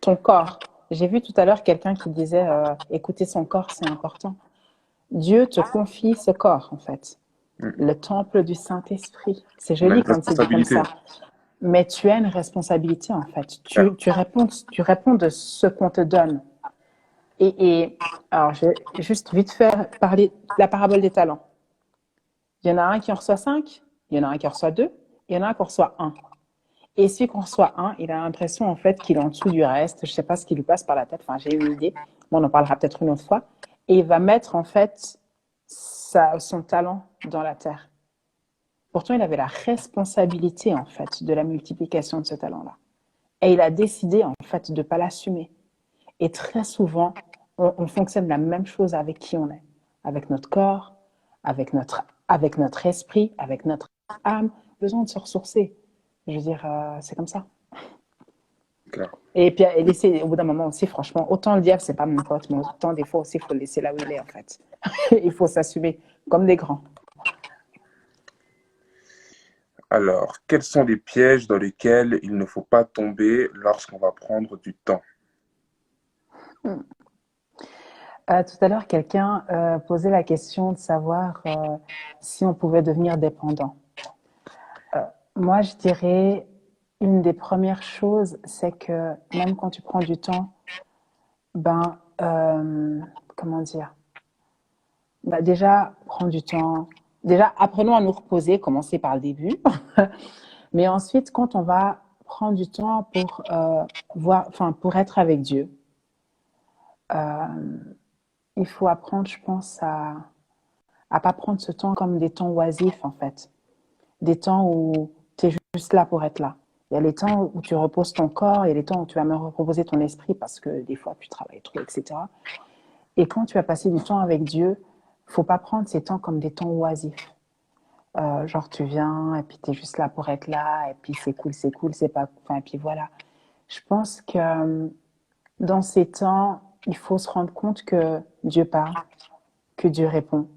ton corps. J'ai vu tout à l'heure quelqu'un qui disait écouter son corps, c'est important. Dieu te confie ce corps, en fait. Mm. Le temple du Saint-Esprit. C'est On a une joli quand c'est dit comme responsabilité. ça. Mais tu as une responsabilité, en fait. Clair. Tu réponds de ce qu'on te donne. Alors, je vais juste vite faire parler de la parabole des talents. Il y en a un qui en reçoit 5, il y en a un qui en reçoit 2, il y en a un qui en reçoit un. Et celui qui en reçoit un, il a l'impression en fait qu'il est en dessous du reste. Je ne sais pas ce qui lui passe par la tête. Enfin, j'ai une idée. Bon, on en parlera peut-être une autre fois. Et il va mettre en fait son talent dans la terre. Pourtant, il avait la responsabilité en fait de la multiplication de ce talent-là. Et il a décidé en fait de ne pas l'assumer. Et très souvent, on fonctionne la même chose avec qui on est, avec notre corps, avec notre esprit, avec notre âme. Besoin de se ressourcer. Je veux dire, c'est comme ça. Clair. Et puis, et laisser, au bout d'un moment aussi, franchement, autant le diable, c'est pas mon pote, mais autant des fois aussi, il faut le laisser là où il est, en fait. Il faut s'assumer comme des grands. Alors, quels sont les pièges dans lesquels il ne faut pas tomber lorsqu'on va prendre du temps? Tout à l'heure, quelqu'un posait la question de savoir si on pouvait devenir dépendant. Moi, je dirais, une des premières choses, c'est que même quand tu prends du temps, ben, comment dire, bah déjà, prends du temps. Déjà, apprenons à nous reposer, commencer par le début. Mais ensuite, quand on va prendre du temps pour voir, enfin, pour être avec Dieu, euh, il faut apprendre, je pense, à pas prendre ce temps comme des temps oisifs, en fait. Des temps où tu es juste là pour être là. Il y a les temps où tu reposes ton corps, il y a les temps où tu vas me reposer ton esprit parce que des fois tu travailles trop, etc. Et quand tu as passé du temps avec Dieu, faut pas prendre ces temps comme des temps oisifs. Genre tu viens et puis tu es juste là pour être là et puis c'est cool, c'est pas... Enfin, et puis voilà. Je pense que dans ces temps, il faut se rendre compte que Dieu parle, que Dieu répond,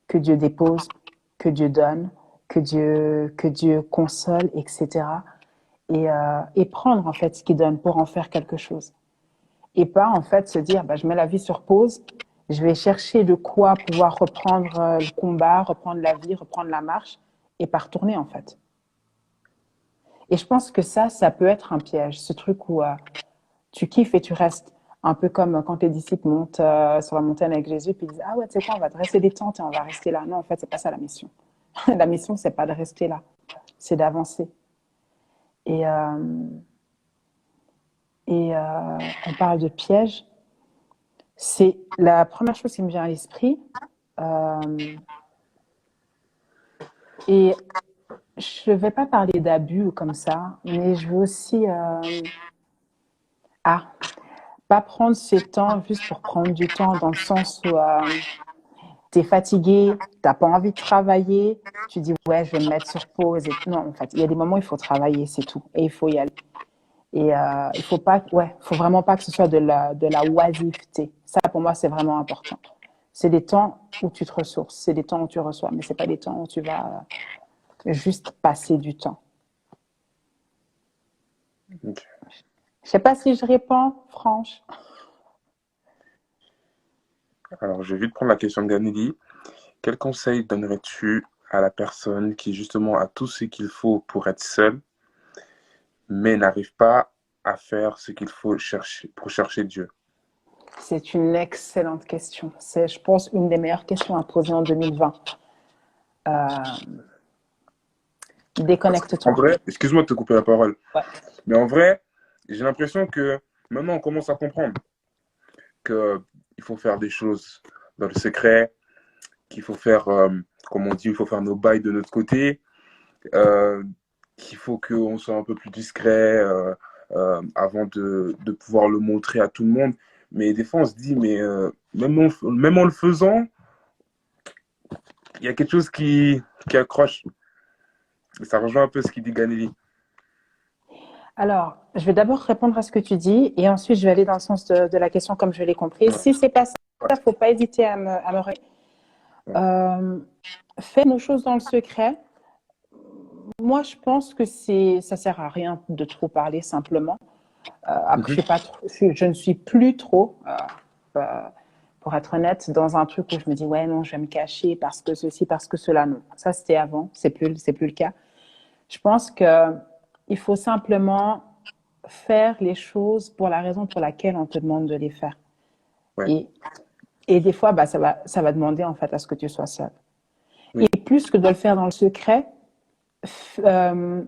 que Dieu dépose, que Dieu donne, que Dieu console, etc. Et prendre en fait ce qu'il donne pour en faire quelque chose. Et pas en fait se dire, bah, je mets la vie sur pause, je vais chercher de quoi pouvoir reprendre le combat, reprendre la vie, reprendre la marche et pas retourner en fait. Et je pense que ça peut être un piège, ce truc où tu kiffes et tu restes. Un peu comme quand les disciples montent sur la montagne avec Jésus, puis ils disent, ah ouais, tu sais quoi, on va dresser des tentes et on va rester là. Non, en fait, c'est pas ça la mission. La mission, c'est pas de rester là, c'est d'avancer. Et, euh, on parle de piège. C'est la première chose qui me vient à l'esprit. Euh, et je ne vais pas parler d'abus comme ça, mais je veux aussi ah, pas prendre ce temps juste pour prendre du temps dans le sens où tu es fatigué, tu n'as pas envie de travailler, tu dis ouais, je vais me mettre sur pause. Non, en fait, il y a des moments où il faut travailler, c'est tout, et il faut y aller. Et il faut pas, ouais, faut vraiment pas que ce soit de la oisiveté. Ça, pour moi, c'est vraiment important. C'est des temps où tu te ressources, c'est des temps où tu reçois, mais c'est pas des temps où tu vas juste passer du temps. Ok. Je sais pas si je réponds, franche. Alors, je vais vite prendre la question de Ganili. Quel conseil donnerais-tu à la personne qui justement a tout ce qu'il faut pour être seule, mais n'arrive pas à faire ce qu'il faut chercher pour chercher Dieu? C'est une excellente question. C'est, je pense, une des meilleures questions à poser en 2020. Parce qu'en Déconnecte-toi. vrai, excuse-moi de te couper la parole, Ouais. mais en vrai, j'ai l'impression que maintenant on commence à comprendre qu'il faut faire des choses dans le secret, qu'il faut faire comme on dit, il faut faire nos bails de notre côté, euh, qu'il faut qu'on soit un peu plus discret avant de pouvoir le montrer à tout le monde. Mais des fois, on se dit, mais même en le faisant, il y a quelque chose qui accroche. Et ça rejoint un peu ce qu'il dit Ganelli. Alors, je vais d'abord répondre à ce que tu dis et ensuite je vais aller dans le sens de la question comme je l'ai compris. Ouais, Si c'est pas ça, ouais, il ne faut pas hésiter à me ouais. faire nos choses dans le secret. Moi, je pense que ça sert à rien de trop parler simplement. Après, Mhm. je ne suis plus trop, euh, pour être honnête, dans un truc où je me dis ouais non, je vais me cacher parce que ceci, parce que cela. Non, ça c'était avant, c'est plus le cas. Je pense que il faut simplement faire les choses pour la raison pour laquelle on te demande de les faire. Ouais, Et, et des fois, bah, ça va demander en fait à ce que tu sois seul. oui, Et plus que de le faire dans le secret, euh,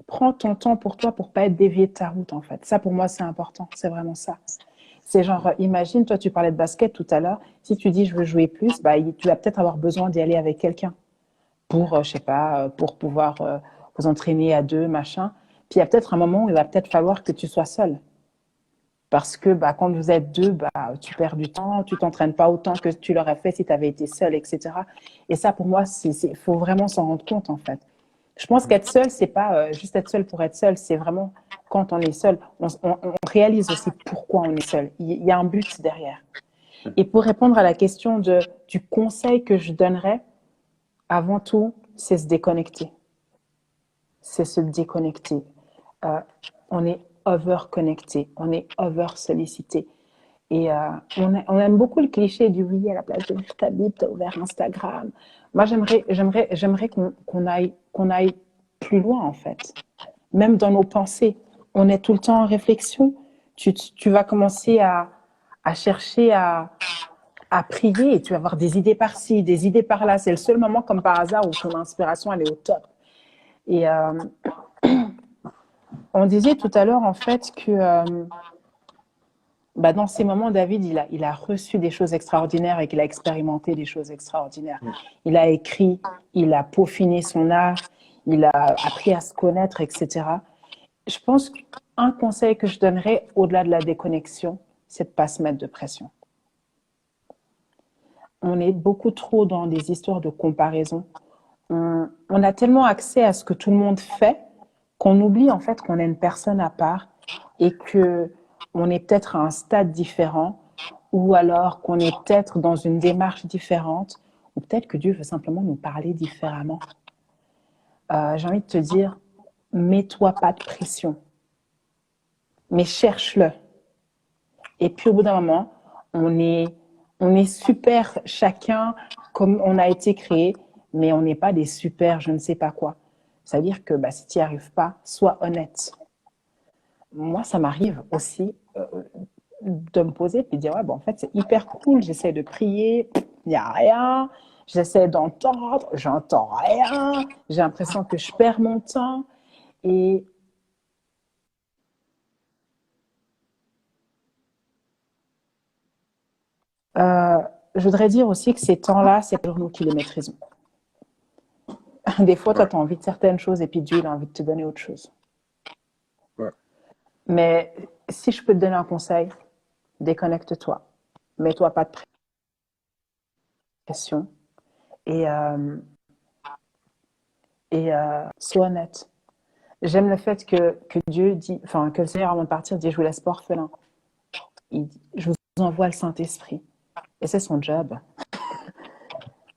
prends ton temps pour toi pour pas être dévié de ta route en fait. Ça pour moi c'est important, c'est vraiment ça. C'est genre, imagine, toi tu parlais de basket tout à l'heure, si tu dis je veux jouer plus, bah, tu vas peut-être avoir besoin d'y aller avec quelqu'un pour, je sais pas, pour pouvoir vous entraîner à deux, machin. Puis il y a peut-être un moment où il va peut-être falloir que tu sois seul. Parce que bah, quand vous êtes deux, bah, tu perds du temps, tu t'entraînes pas autant que tu l'aurais fait si tu avais été seul, etc. Et ça, pour moi, il faut vraiment s'en rendre compte, en fait. Je pense qu'être seul, c'est pas juste être seul pour être seul, c'est vraiment quand on est seul, on réalise aussi pourquoi on est seul. Il y a un but derrière. Et pour répondre à la question du conseil que je donnerais, avant tout, c'est se déconnecter. C'est se déconnecter. Euh, on est over-connecté, on est over-sollicité. Et on aime beaucoup le cliché du oui, à la place de ta Bible, tu as ouvert Instagram. Moi, j'aimerais qu'on aille plus loin, en fait. Même dans nos pensées, on est tout le temps en réflexion. Tu vas commencer à chercher à prier et tu vas avoir des idées par-ci, des idées par-là. C'est le seul moment, comme par hasard, où ton inspiration, elle est au top. Et on disait tout à l'heure, en fait, que bah, dans ces moments, David, il a reçu des choses extraordinaires et qu'il a expérimenté des choses extraordinaires. Il a écrit, il a peaufiné son art, il a appris à se connaître, etc. Je pense qu'un conseil que je donnerais, au-delà de la déconnexion, c'est de ne pas se mettre de pression. On est beaucoup trop dans des histoires de comparaison. On a tellement accès à ce que tout le monde fait qu'on oublie en fait qu'on est une personne à part et que on est peut-être à un stade différent ou alors qu'on est peut-être dans une démarche différente ou peut-être que Dieu veut simplement nous parler différemment. J'ai envie de te dire, mets-toi pas de pression, mais cherche-le. Et puis au bout d'un moment, on est, on est super chacun comme on a été créé, mais on n'est pas des super je ne sais pas quoi. C'est-à-dire que bah, si tu n'y arrives pas, sois honnête. Moi, ça m'arrive aussi de me poser et de dire, ouais, bon, en fait, c'est hyper cool, j'essaie de prier, il n'y a rien, j'essaie d'entendre, j'entends rien, j'ai l'impression que je perds mon temps. Et euh, je voudrais dire aussi que ces temps-là, c'est pour nous qui les maîtrisons. Des fois, toi, ouais, tu as envie de certaines choses et puis Dieu, il a envie de te donner autre chose. ouais. Mais si je peux te donner un conseil, déconnecte-toi. Mets-toi pas de pression et, sois honnête. J'aime le fait que Dieu dit, enfin, que le Seigneur, avant de partir, dit, je vous laisse pas orphelin. Il dit, je vous envoie le Saint-Esprit. Et c'est son job.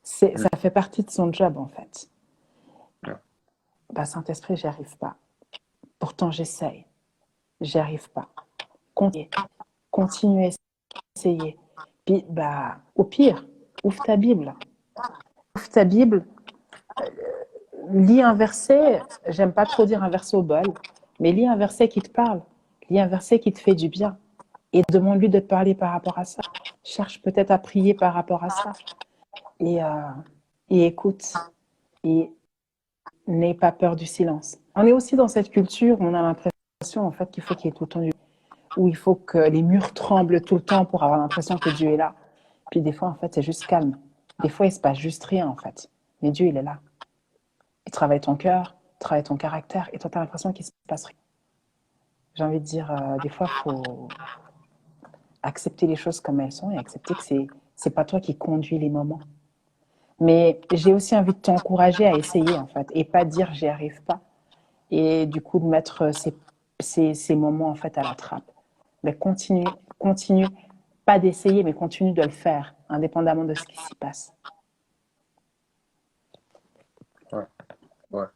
Ça fait partie de son job, en fait. Ouais. Bah, Saint-Esprit, j'y arrive pas. Pourtant, j'essaye. J'y arrive pas. Continuez. Continuez, essayez. Puis, bah, au pire, ouvre ta Bible. Ouvre ta Bible, lis un verset. J'aime pas trop dire un verset au bol, mais lis un verset qui te parle. Lis un verset qui te fait du bien. Et demande-lui de te parler par rapport à ça. Cherche peut-être à prier par rapport à ça. Et, euh, et écoute. Et n'aie pas peur du silence. On est aussi dans cette culture où on a l'impression en fait qu'il faut qu'il y ait tout le temps du... où il faut que les murs tremblent tout le temps pour avoir l'impression que Dieu est là. Puis des fois, en fait, c'est juste calme. Des fois, il se passe juste rien, en fait. Mais Dieu, il est là. Il travaille ton cœur, il travaille ton caractère, et toi, tu as l'impression qu'il se passe rien. J'ai envie de dire, des fois, il faut accepter les choses comme elles sont et accepter que c'est pas toi qui conduis les moments. Mais j'ai aussi envie de t'encourager à essayer, en fait, et pas dire j'y arrive pas. Et du coup, de mettre ces moments, en fait, à la trappe. Mais continue, pas d'essayer, mais continue de le faire, indépendamment de ce qui s'y passe. Ouais, ouais,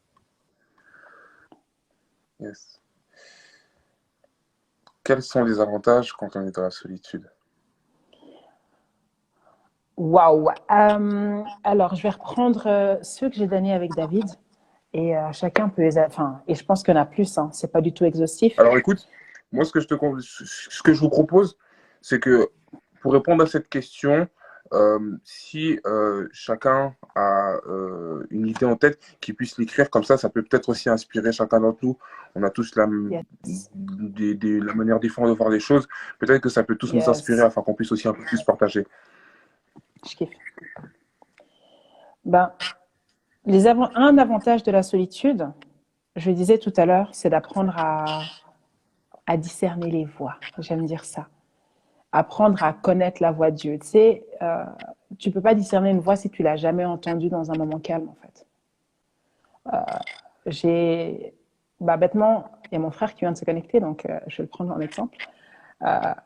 yes. Quels sont les avantages quand on est dans la solitude? Waouh! Alors, je vais reprendre ceux que j'ai donnés avec David. Et chacun peut les... Enfin, et je pense qu'il y en a plus, hein. C'est pas du tout exhaustif. Alors écoute, moi ce que je vous propose, c'est que pour répondre à cette question, si chacun a une idée en tête, qu'il puisse l'écrire comme ça peut peut-être aussi inspirer chacun d'entre nous. On a tous Yes. la manière différente de voir les choses. Peut-être que ça peut tous nous inspirer Yes. afin qu'on puisse aussi un peu plus partager. Je kiffe. Ben, un avantage de la solitude, je le disais tout à l'heure, c'est d'apprendre à discerner les voix. J'aime dire ça. Apprendre à connaître la voix de Dieu. Tu sais, tu peux pas discerner une voix si tu l'as jamais entendue dans un moment calme, en fait. J'ai, bêtement, il y a mon frère qui vient de se connecter, donc je vais le prendre en exemple.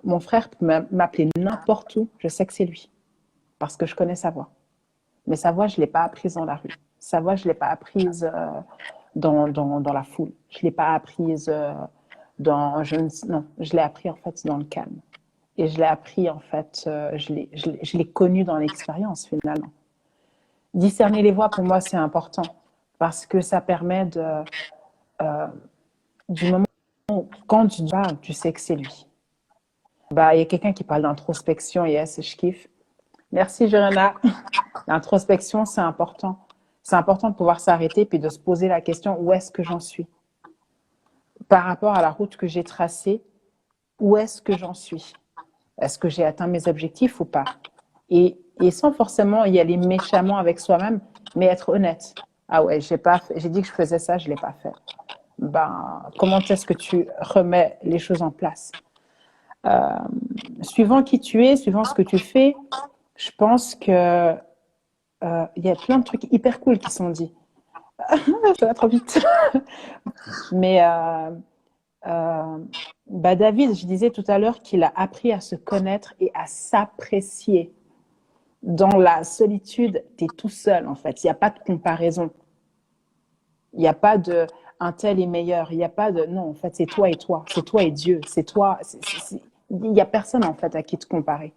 Mon frère peut m'appeler n'importe où, je sais que c'est lui, parce que je connais sa voix. Mais sa voix, je ne l'ai pas apprise dans la rue. Sa voix, je ne l'ai pas apprise dans la foule. Je ne l'ai pas apprise non, je l'ai appris en fait dans le calme. Et je l'ai appris en fait, je l'ai connu dans l'expérience finalement. Discerner les voix, pour moi, c'est important parce que ça permet du moment où, quand tu parles, tu sais que c'est lui. Il y a quelqu'un qui parle d'introspection, yes, je kiffe. Merci, Johanna. L'introspection, c'est important. C'est important de pouvoir s'arrêter puis de se poser la question où est-ce que j'en suis par rapport à la route que j'ai tracée, où est-ce que j'en suis? Est-ce que j'ai atteint mes objectifs ou pas? Et sans forcément y aller méchamment avec soi-même, mais être honnête. Ah ouais, j'ai dit que je faisais ça, je ne l'ai pas fait. Comment est-ce que tu remets les choses en place? Suivant qui tu es, suivant ce que tu fais, je pense que y a plein de trucs hyper cool qui sont dits. Ça va trop vite. Mais David, je disais tout à l'heure qu'il a appris à se connaître et à s'apprécier. Dans la solitude, tu es tout seul en fait. Il n'y a pas de comparaison. Il n'y a pas de un tel est meilleur. Il n'y a pas de non, en fait, c'est toi et toi. C'est toi et Dieu. C'est toi. Il n'y a personne en fait à qui te comparer.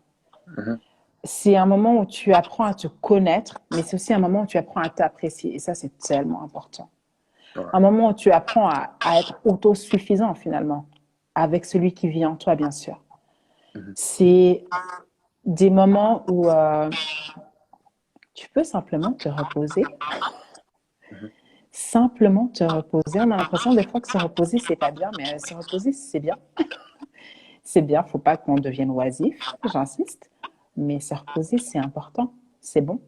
Mhm. C'est un moment où tu apprends à te connaître, mais c'est aussi un moment où tu apprends à t'apprécier. Et ça, c'est tellement important. Ouais. Un moment où tu apprends à être autosuffisant finalement, avec celui qui vit en toi, bien sûr. Mhm. C'est des moments où tu peux simplement te reposer. Mhm. Simplement te reposer. On a l'impression des fois que se reposer, c'est pas bien, mais se reposer, c'est bien. C'est bien, faut pas qu'on devienne oisif, j'insiste. Mais se reposer, c'est important. C'est bon.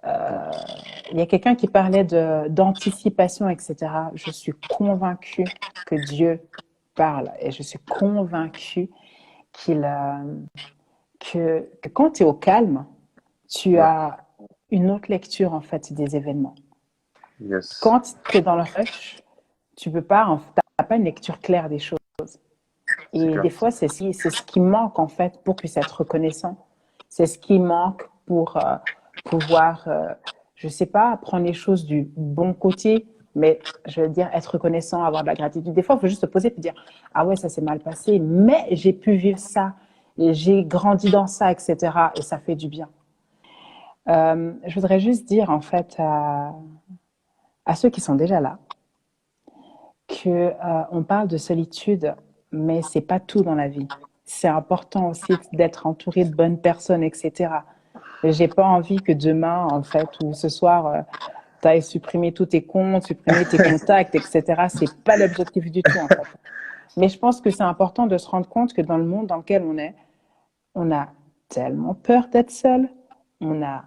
Il y a quelqu'un qui parlait d'anticipation, etc. Je suis convaincue que Dieu parle et je suis convaincue que quand tu es au calme, tu Ouais. as une autre lecture en fait des événements. Yes. Quand tu es dans le rush, tu peux pas, t'as pas une lecture claire des choses. C'est Et clair. des fois, c'est ce qui manque en fait pour puisse être reconnaissant. C'est ce qui manque pour pouvoir, je sais pas, prendre les choses du bon côté, mais je veux dire être reconnaissant, avoir de la gratitude. Des fois, il faut juste se poser et dire ah ouais, ça s'est mal passé, mais j'ai pu vivre ça, et j'ai grandi dans ça, etc. Et ça fait du bien. Je voudrais juste dire en fait à ceux qui sont déjà là que on parle de solitude, mais c'est pas tout dans la vie. C'est important aussi d'être entouré de bonnes personnes, etc. J'ai pas envie que demain, en fait, ou ce soir, tu ailles supprimer tous tes comptes, supprimer tes contacts, etc. C'est pas l'objectif du tout, en fait. Mais je pense que c'est important de se rendre compte que dans le monde dans lequel on est, on a tellement peur d'être seul, on a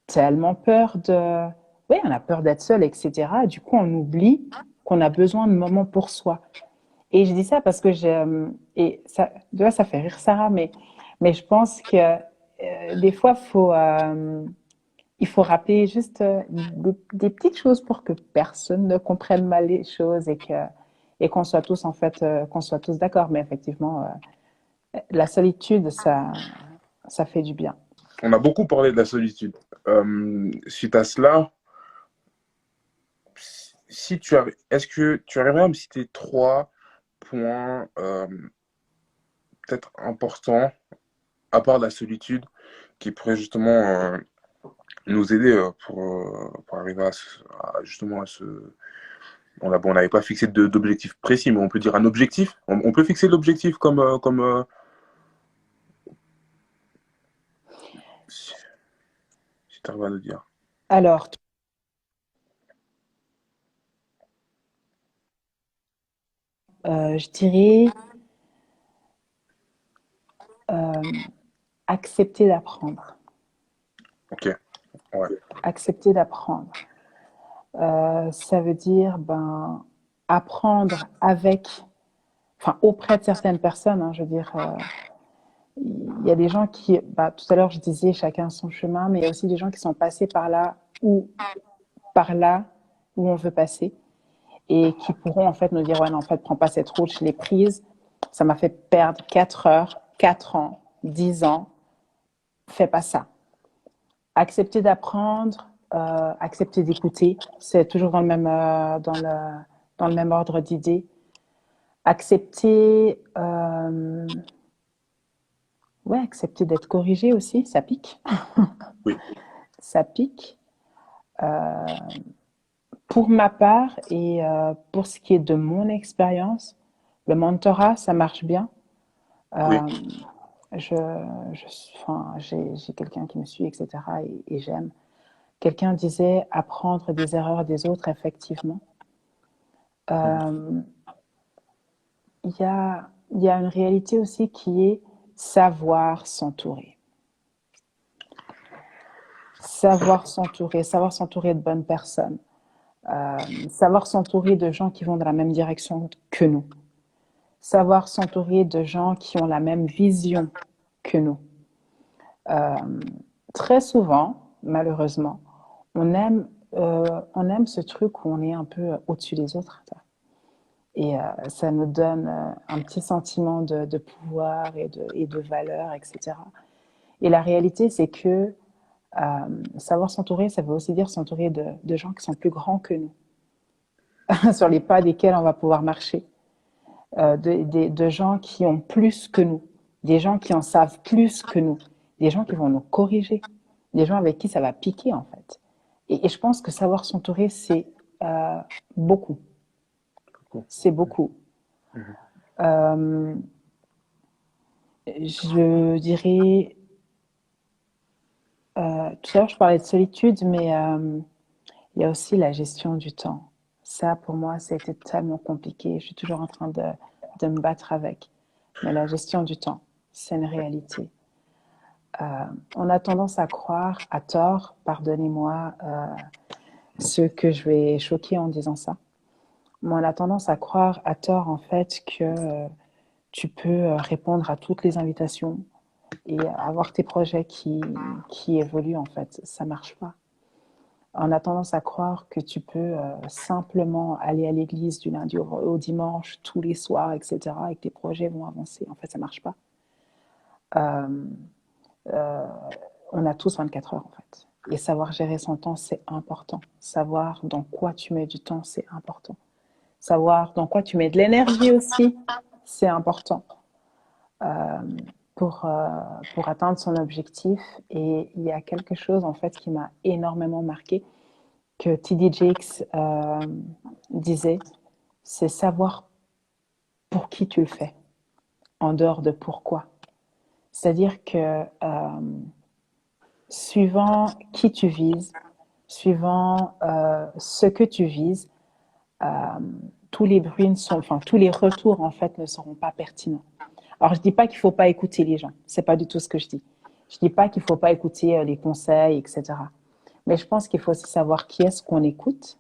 tellement peur de... Oui, on a peur d'être seul, etc. Du coup, on oublie qu'on a besoin de moments pour soi. Et je dis ça parce que et ça, tu vois, ça fait rire Sarah, mais je pense que des fois, il faut rappeler juste des petites choses pour que personne ne comprenne mal les choses et qu'on soit tous, en fait, qu'on soit tous d'accord. Mais effectivement, la solitude, ça fait du bien. On a beaucoup parlé de la solitude. Suite à cela, si tu arri- est-ce que tu arriverais à me citer trois points peut-être importants, à part la solitude, qui pourraient justement nous aider pour arriver justement à ce... On n'avait pas fixé d'objectif précis, mais on peut dire un objectif. On peut fixer l'objectif comme si, si tu arrives à le dire. Alors, je dirais euh, accepter d'apprendre. Ok, ouais, Accepter d'apprendre. Ça veut dire ben, apprendre avec, enfin auprès de certaines personnes. Hein, je veux dire, il y a des gens qui, bah, tout à l'heure je disais chacun son chemin, mais il y a aussi des gens qui sont passés par là où on veut passer et qui pourront en fait nous dire ouais non en fait prends pas cette route, je l'ai prise, ça m'a fait perdre 4 heures, 4 ans, 10 ans, fais pas ça. Accepter d'apprendre, accepter d'écouter, c'est toujours dans le même ordre d'idées. Accepter, ouais, accepter d'être corrigé aussi, ça pique. oui, Ça pique. Pour ma part et pour ce qui est de mon expérience, le mentorat, ça marche bien. oui, Euh, je, enfin, j'ai quelqu'un qui me suit, etc. Et j'aime. Quelqu'un disait apprendre des erreurs des autres, effectivement. mhm, Euh, il y a une réalité aussi qui est savoir s'entourer. Savoir s'entourer de bonnes personnes. Savoir s'entourer de gens qui vont dans la même direction que nous. Savoir s'entourer de gens qui ont la même vision que nous. Euh, Très souvent, malheureusement, on aime ce truc où on est un peu au-dessus des autres. Et ça nous donne un petit sentiment de pouvoir et de valeur, etc. Et la réalité, c'est que savoir s'entourer, ça veut aussi dire s'entourer de gens qui sont plus grands que nous, sur les pas desquels on va pouvoir marcher, de gens qui ont plus que nous, des gens qui en savent plus que nous, des gens qui vont nous corriger, des gens avec qui ça va piquer en fait. Et je pense que savoir s'entourer, c'est euh, beaucoup. cool, C'est beaucoup. mhm, Euh, je dirais, tout à l'heure je parlais de solitude, mais il y a aussi la gestion du temps. Ça, pour moi, c'était tellement compliqué. Je suis toujours en train de me battre avec. Mais la gestion du temps, c'est une réalité. On a tendance à croire, à tort, pardonnez-moi, ce que je vais choquer en disant ça, mais on a tendance à croire, à tort, en fait, que tu peux répondre à toutes les invitations et avoir tes projets qui évoluent, en fait. Ça marche pas. On a tendance à croire que tu peux simplement aller à l'église du lundi au dimanche, tous les soirs, etc., et que tes projets vont avancer. En fait, ça marche pas. Euh, euh, on a tous 24 heures, en fait. Et savoir gérer son temps, c'est important. Savoir dans quoi tu mets du temps, c'est important. Savoir dans quoi tu mets de l'énergie aussi, c'est important pour, euh, pour atteindre son objectif. Et il y a quelque chose, en fait, qui m'a énormément marqué, que TD Jakes disait, c'est savoir pour qui tu le fais, en dehors de pourquoi. C'est-à-dire que suivant qui tu vises, suivant ce que tu vises, euh, tous les bruits sont, enfin tous les retours en fait ne seront pas pertinents. Alors je dis pas qu'il faut pas écouter les gens, c'est pas du tout ce que je dis. Je dis pas qu'il faut pas écouter les conseils, etc. Mais je pense qu'il faut aussi savoir qui est-ce qu'on écoute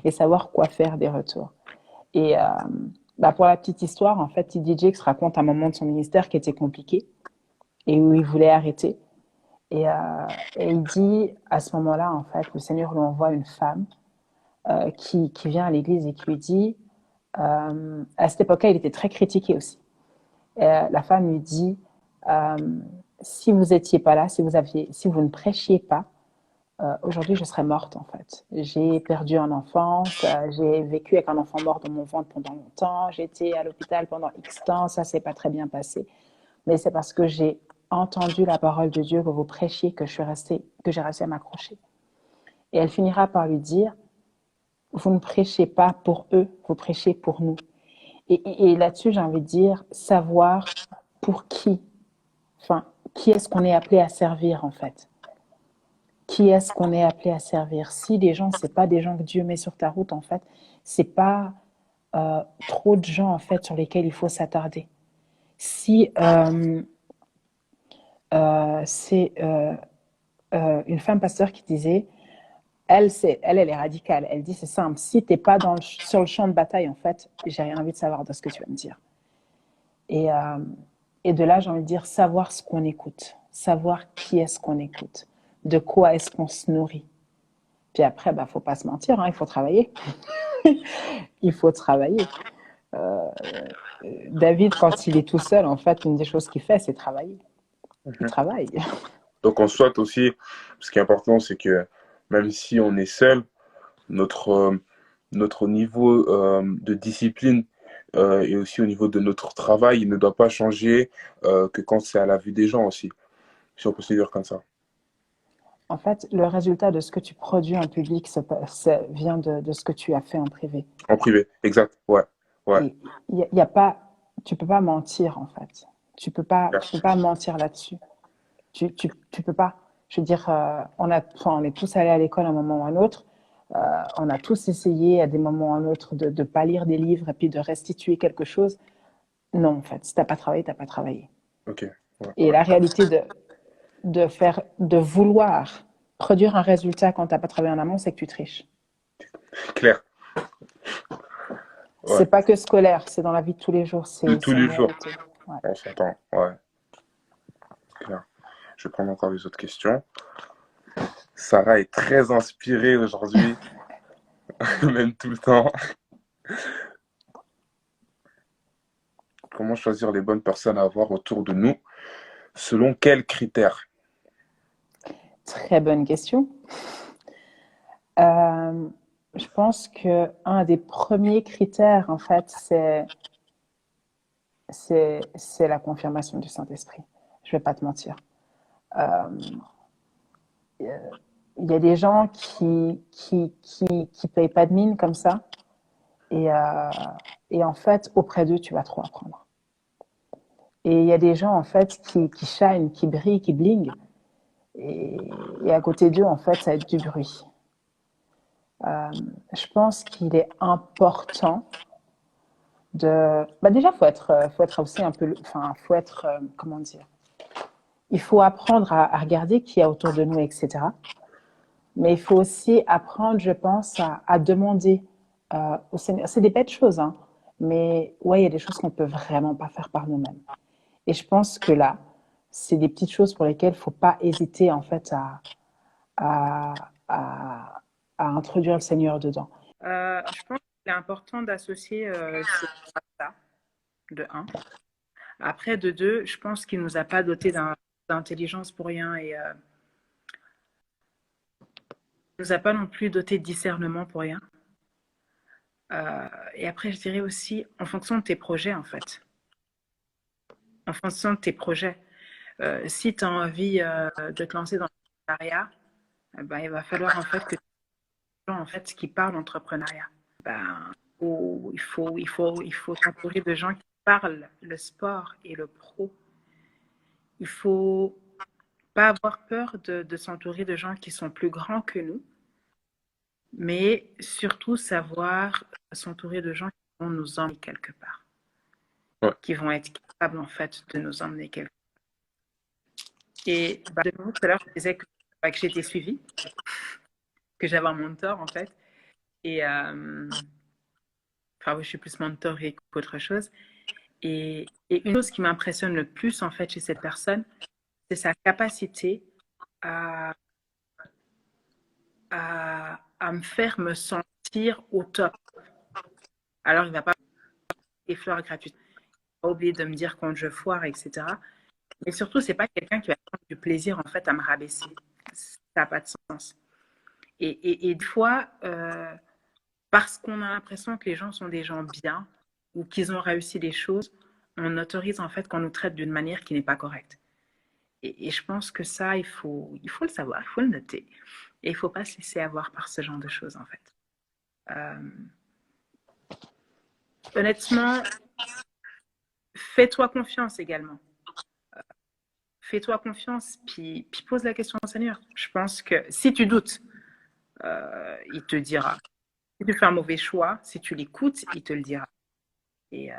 et savoir quoi faire des retours. Et pour la petite histoire, en fait, T.D. Jakes raconte un moment de son ministère qui était compliqué et où il voulait arrêter. Et, euh, et il dit, à ce moment-là, en fait, le Seigneur lui envoie une femme qui vient à l'église et qui lui dit, à cette époque-là, il était très critiqué aussi. La femme lui dit, euh, si vous n'étiez pas là, si vous ne prêchiez pas, aujourd'hui, je serais morte, en fait. J'ai perdu un enfant, j'ai vécu avec un enfant mort dans mon ventre pendant longtemps, j'ai été à l'hôpital pendant X temps, ça s'est pas très bien passé. Mais c'est parce que j'ai entendu la parole de Dieu que vous prêchiez que j'ai réussi à m'accrocher. Et elle finira par lui dire, vous ne prêchez pas pour eux, vous prêchez pour nous. Et là-dessus, j'ai envie de dire, savoir pour qui, enfin, qui est-ce qu'on est appelé à servir, en fait. Qui est-ce qu'on est appelé à servir? Si les gens, c'est pas des gens que Dieu met sur ta route, en fait, c'est pas trop de gens, en fait, sur lesquels il faut s'attarder. Si c'est une femme pasteur qui disait, elle est radicale. Elle dit, c'est simple, si t'es pas sur le champ de bataille, en fait, j'ai rien envie de savoir de ce que tu vas me dire. Et, euh, et de là, j'ai envie de dire, savoir ce qu'on écoute, savoir qui est-ce qu'on écoute, de quoi est-ce qu'on se nourrit. Puis après, faut pas se mentir, hein, il faut travailler. Il faut travailler. Euh, David, quand il est tout seul, en fait, une des choses qu'il fait, c'est travailler. Il Mhm. travaille. Donc, on souhaite aussi, ce qui est important, c'est que même si on est seul, notre, notre niveau de discipline et aussi au niveau de notre travail, il ne doit pas changer que quand c'est à la vue des gens aussi, si on peut se dire comme ça. En fait, le résultat de ce que tu produis en public vient de ce que tu as fait en privé. En privé, exact, ouais, ouais. Et y a pas, tu peux pas mentir, en fait. Tu peux pas mentir là-dessus. Tu peux pas. Je veux dire, on est tous allés à l'école à un moment ou à un autre. On a tous essayé à des moments ou à un autre de ne pas lire des livres et puis de restituer quelque chose. Non, en fait, si t'as pas travaillé, t'as pas travaillé. Ok, ouais, Et ouais. la réalité de vouloir produire un résultat quand t'as pas travaillé en amont, c'est que tu triches. Clair, ouais. C'est pas que scolaire, c'est dans la vie de tous les jours, De tous c'est une les jours, réalité. Ouais. on s'entend, ouais, clair. Je vais prendre encore les autres questions. Sarah est très inspirée aujourd'hui, même tout le temps. Comment choisir les bonnes personnes à avoir autour de nous? Selon quels critères? Très bonne question. Euh, je pense que un des premiers critères, en fait, c'est la confirmation du Saint-Esprit. Je vais pas te mentir. Euh, Il y a des gens qui payent pas de mine comme ça, et, euh, et en fait, auprès d'eux, tu vas trop apprendre. Et il y a des gens, en fait, qui shine, qui brillent, qui bling, et à côté d'eux, en fait, ça va être du bruit. Euh, je pense qu'il est important déjà, faut être aussi un peu, enfin, faut être, comment dire, il faut apprendre à regarder qui y a autour de nous, etc. Mais il faut aussi apprendre, je pense, à demander au Seigneur. C'est des bêtes choses, hein, mais ouais, il y a des choses qu'on peut vraiment pas faire par nous-mêmes. Et je pense que là, c'est des petites choses pour lesquelles il faut pas hésiter, en fait, à, à, à introduire le Seigneur dedans. Je pense qu'il est important d'associer ça, de un. Après, de deux, je pense qu'il ne nous a pas dotés d'intelligence pour rien et il ne nous a pas non plus dotés de discernement pour rien. Et après, je dirais aussi en fonction de tes projets, en fait. En fonction de tes projets. Si tu as envie de te lancer dans l'entrepreneuriat, il va falloir en fait que tu aies des gens en fait, qui parlent d'entrepreneuriat. Ben, il faut s'entourer de gens qui parlent le sport et le pro. Il faut pas avoir peur de s'entourer de gens qui sont plus grands que nous, mais surtout savoir s'entourer de gens qui vont nous emmener quelque part, Ouais, qui vont être capables en fait de nous emmener quelque part. Et de nouveau, tout à l'heure, je disais que j'étais suivie, que j'avais un mentor, en fait. Et, enfin, oui, je suis plus mentorée qu'autre chose. Et une chose qui m'impressionne le plus, en fait, chez cette personne, c'est sa capacité à, à me faire me sentir au top. Alors, il ne va pas des fleurs gratuites. Il va pas oublier de me dire quand je foire, etc. Mais surtout, c'est pas quelqu'un qui va prendre du plaisir, en fait, à me rabaisser. Ça n'a pas de sens. Et des fois, parce qu'on a l'impression que les gens sont des gens bien ou qu'ils ont réussi des choses, on autorise, en fait, qu'on nous traite d'une manière qui n'est pas correcte. Et je pense que ça, il faut le savoir, il faut le noter. Et il ne faut pas se laisser avoir par ce genre de choses, en fait. Euh, honnêtement, fais-toi confiance également. Fais-toi confiance, puis pose la question au Seigneur. Je pense que si tu doutes, il te dira. Si tu fais un mauvais choix, si tu l'écoutes, il te le dira. Et, euh,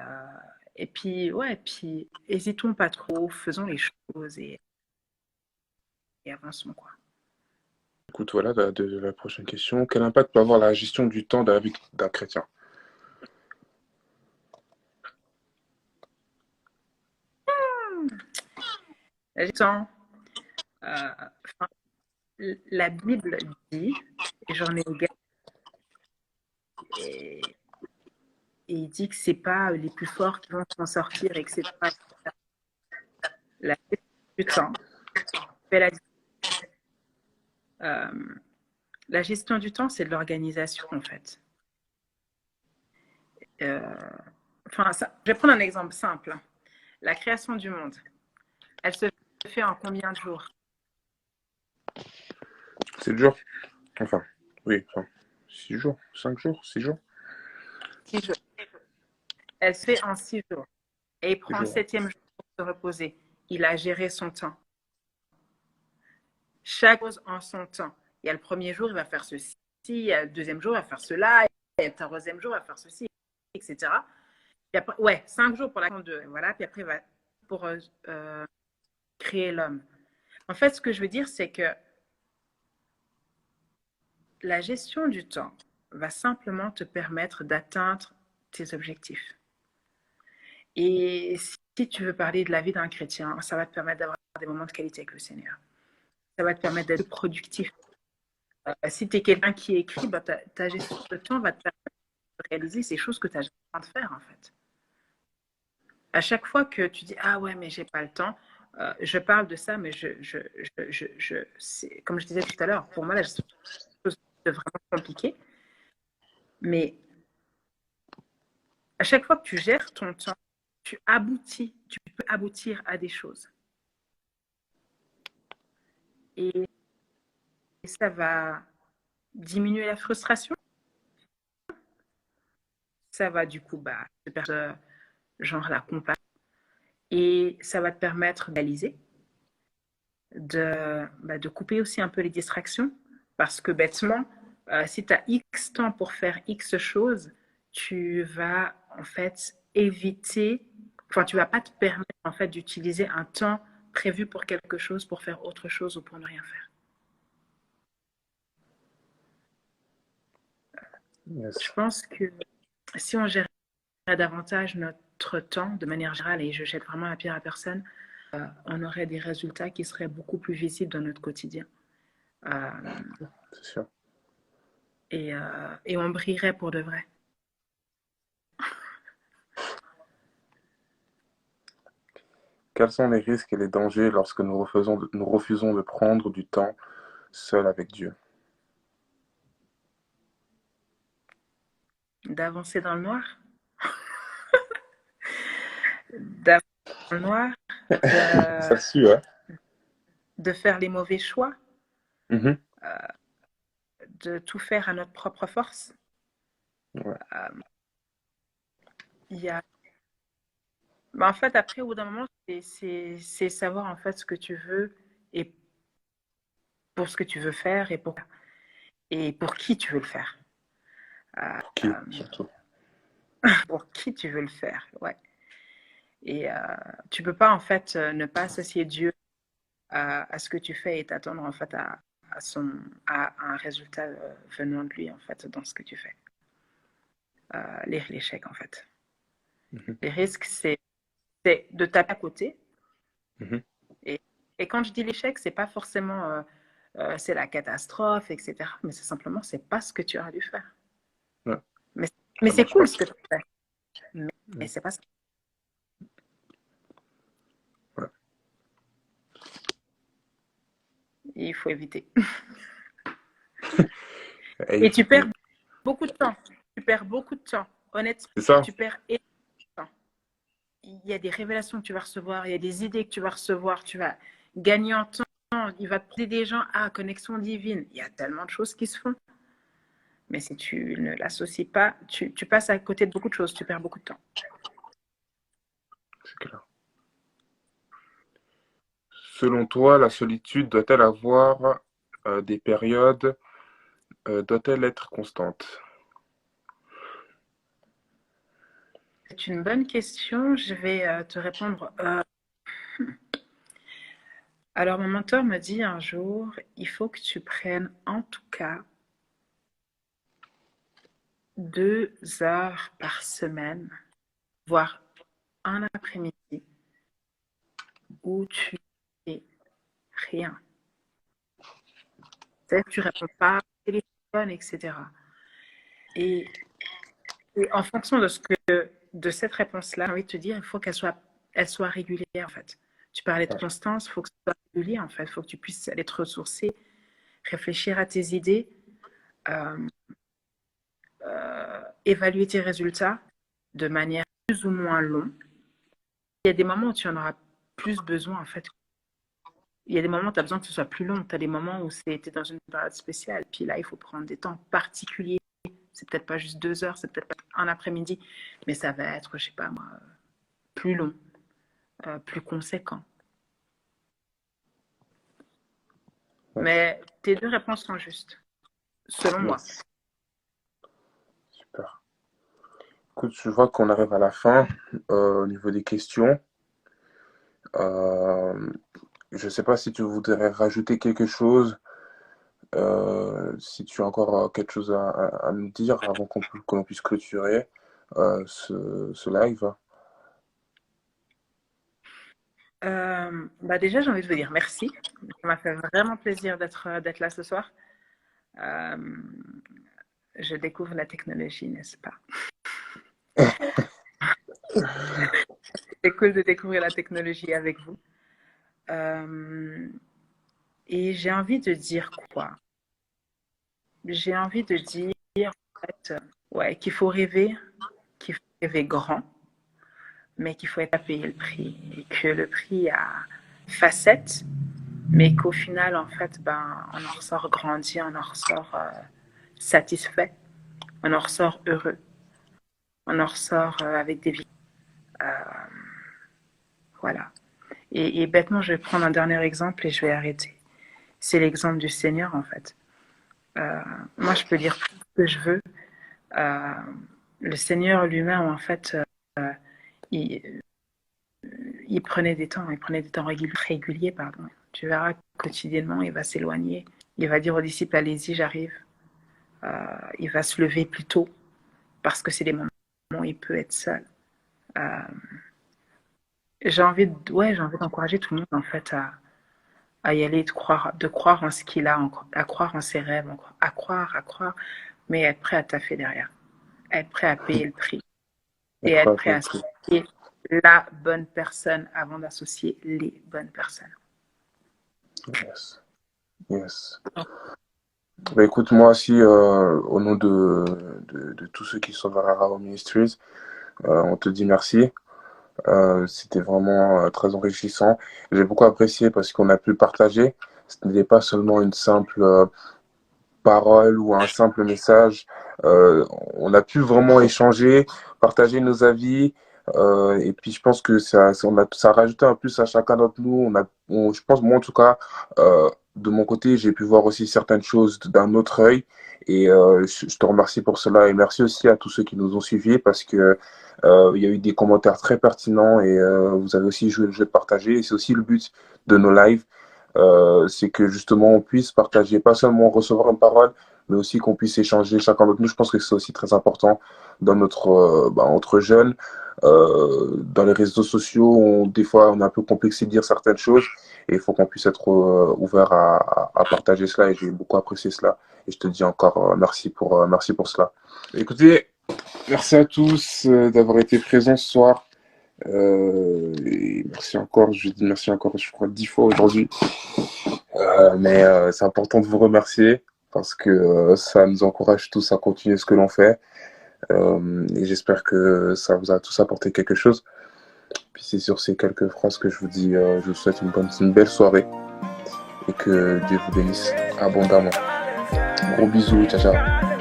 et puis, ouais, puis hésitons pas trop, faisons les choses et avançons, quoi. Écoute, voilà la prochaine question. Quel impact peut avoir la gestion du temps dans la vie d'un chrétien? Temps, enfin, la Bible dit, et j'en ai également, et, et il dit que c'est pas les plus forts qui vont s'en sortir, etc. La gestion du temps fait la gestion du temps, c'est de l'organisation, en fait. Euh, enfin, je vais prendre un exemple simple. La création du monde, elle se fait en combien de jours? C'est dur. Enfin, oui, enfin, 6 jours, 5 jours, 6 jours. 6 jours. Elle se fait en 6 jours. Et il Six prend le jours. 7e jour pour se reposer. Il a géré son temps. Chaque chose en son temps. Il y a le premier jour, il va faire ceci. Il y a le deuxième jour, il va faire cela. Il y a le troisième jour, il va faire ceci, etc. Et après, ouais, 5 jours pour la de, voilà. Puis après, il va pour créer l'homme. En fait, ce que je veux dire, c'est que la gestion du temps va simplement te permettre d'atteindre tes objectifs. Et si tu veux parler de la vie d'un chrétien, ça va te permettre d'avoir des moments de qualité avec le Seigneur. Ça va te permettre d'être productif. Si tu es quelqu'un qui écrit, bah, ta gestion de temps va te permettre de réaliser ces choses que tu as jamais le temps de faire, en fait. À chaque fois que tu dis ah ouais, mais j'ai pas le temps, je parle de ça, mais comme je disais tout à l'heure, pour moi, la gestion de choses est vraiment compliquée. Mais à chaque fois que tu gères ton temps, tu peux aboutir à des choses. Et ça va diminuer la frustration. Ça va du coup te perdre genre la compassion. Et ça va te permettre d'analyser, de couper aussi un peu les distractions. Parce que bêtement, si tu as X temps pour faire X choses, tu vas en fait éviter, enfin tu vas pas te permettre en fait d'utiliser un temps prévu pour quelque chose pour faire autre chose ou pour ne rien faire. Je Yes. pense que si on gérait davantage notre temps de manière générale, et je jette vraiment la pierre à personne, on aurait des résultats qui seraient beaucoup plus visibles dans notre quotidien. Euh, C'est sûr. et on brillerait pour de vrai. Quels sont les risques et les dangers lorsque nous refusons de prendre du temps seul avec Dieu? D'avancer dans le noir, d'avancer dans le noir, Ça de, se suit, hein? de faire les mauvais choix, Mhm. de tout faire à notre propre force. Ouais. Euh, il y a... En fait, après, au bout d'un moment, c'est savoir en fait ce que tu veux et pour ce que tu veux faire et pour qui tu veux le faire. Pour qui, surtout? Pour qui tu veux le faire, ouais. Et tu peux pas en fait ne pas associer Dieu à ce que tu fais et t'attendre en fait à un résultat venant de lui en fait dans ce que tu fais. L'échec en fait. Mhm. Les risques, c'est de taper à côté. Mhm. Et, et quand je dis l'échec, c'est pas forcément c'est la catastrophe, etc. Mais c'est simplement c'est pas ce que tu aurais dû faire. Ouais, Mais, mais ça c'est marche pas. cool ce que tu fais. Mais Mhm. c'est pas ça. Ouais. Il faut éviter. À Et tu perds éviter. beaucoup de temps. Tu perds beaucoup de temps. Honnêtement, C'est ça? tu perds énormément de temps. Il y a des révélations que tu vas recevoir, il y a des idées que tu vas recevoir, tu vas gagner en temps, il va te poser des gens, connexion divine. Il y a tellement de choses qui se font. Mais si tu ne l'associes pas, tu passes à côté de beaucoup de choses, tu perds beaucoup de temps. C'est clair. Selon toi, la solitude doit-elle avoir des périodes? Doit-elle être constante? C'est une bonne question. Je vais te répondre. Alors, mon mentor me dit un jour, il faut que tu prennes en tout cas 2 heures par semaine, voire un après-midi, où tu fais rien. C'est-à-dire que tu réponds pas au téléphone, etc. Et, et en fonction de cette réponse-là, j'ai envie de te dire, il faut elle soit régulière en fait. Tu parlais de Ouais. constance, il faut que ce soit régulier en fait. Il faut que tu puisses aller te ressourcer, réfléchir à tes idées, euh, évaluer tes résultats de manière plus ou moins longue. Il y a des moments où tu en auras plus besoin en fait. Il y a des moments où tu as besoin que ce soit plus long. Tu as des moments où c'était dans une période spéciale. Puis là, il faut prendre des temps particuliers. C'est peut-être pas juste 2 heures, c'est peut-être pas un après-midi, mais ça va être, je sais pas moi, plus long, plus conséquent. Ouais. Mais tes 2 réponses sont justes, selon moi. Yes. Super. Écoute, je vois qu'on arrive à la fin au niveau des questions. Euh, je ne sais pas si tu voudrais rajouter quelque chose, si tu as encore quelque chose à nous dire avant que l'on puisse clôturer ce live. Bah déjà, j'ai envie de vous dire merci. Ça m'a fait vraiment plaisir d'être là ce soir. Euh, je découvre la technologie, n'est-ce pas? C'est cool de découvrir la technologie avec vous. Euh, et j'ai envie de dire quoi? J'ai envie de dire en fait, ouais, qu'il faut rêver grand, mais qu'il faut être à payer le prix. Et que le prix a facettes, mais qu'au final, en fait, ben, on en ressort grandi, on en ressort satisfait, on en ressort heureux, on en ressort avec des vies. Euh, voilà. Et bêtement, je vais prendre un dernier exemple et je vais arrêter. C'est l'exemple du Seigneur, en fait. Euh, Moi, je peux dire tout ce que je veux. Euh, le Seigneur lui-même, en fait, il, il prenait des temps réguliers, pardon. Tu verras quotidiennement, il va s'éloigner. Il va dire aux disciples, allez-y, j'arrive. Il va se lever plus tôt parce que c'est des moments où il peut être seul. Euh, ouais, j'ai envie d'encourager tout le monde en fait à y aller, de croire en ce qu'il a, à croire en ses rêves, à croire, mais être prêt à taffer derrière, être prêt à payer le prix et Être être prêt à prêt payer à le prix. associer la bonne personne avant d'associer les bonnes personnes. Yes. Yes. Bah, écoute, moi aussi, au nom de tous ceux qui sont vers Arrow Ministries, on te dit merci. C'était vraiment très enrichissant. J'ai beaucoup apprécié parce qu'on a pu partager. Ce n'était pas seulement une simple parole ou un simple message. On a pu vraiment échanger, partager nos avis. Et puis je pense que ça a rajouté un plus à chacun d'entre nous. Je pense, moi en tout cas, de mon côté, j'ai pu voir aussi certaines choses d'un autre œil. Et je te remercie pour cela. Et merci aussi à tous ceux qui nous ont suivis parce que il y a eu des commentaires très pertinents et vous avez aussi joué le jeu de partager. Et c'est aussi le but de nos lives. c'est que justement on puisse partager, pas seulement recevoir une parole, mais aussi qu'on puisse échanger chacun d'entre nous. Je pense que c'est aussi très important dans entre jeunes. Dans les réseaux sociaux, des fois, on est un peu complexé de dire certaines choses et il faut qu'on puisse être ouvert à partager cela et j'ai beaucoup apprécié cela. Et je te dis encore merci pour cela. Écoutez, merci à tous d'avoir été présents ce soir. Et merci encore, je dis merci encore, je crois 10 fois aujourd'hui. Mais c'est important de vous remercier parce que ça nous encourage tous à continuer ce que l'on fait. Et j'espère que ça vous a tous apporté quelque chose. Puis c'est sur ces quelques phrases que je vous dis, je vous souhaite une belle soirée et que Dieu vous bénisse abondamment. Gros bisous, ciao ciao.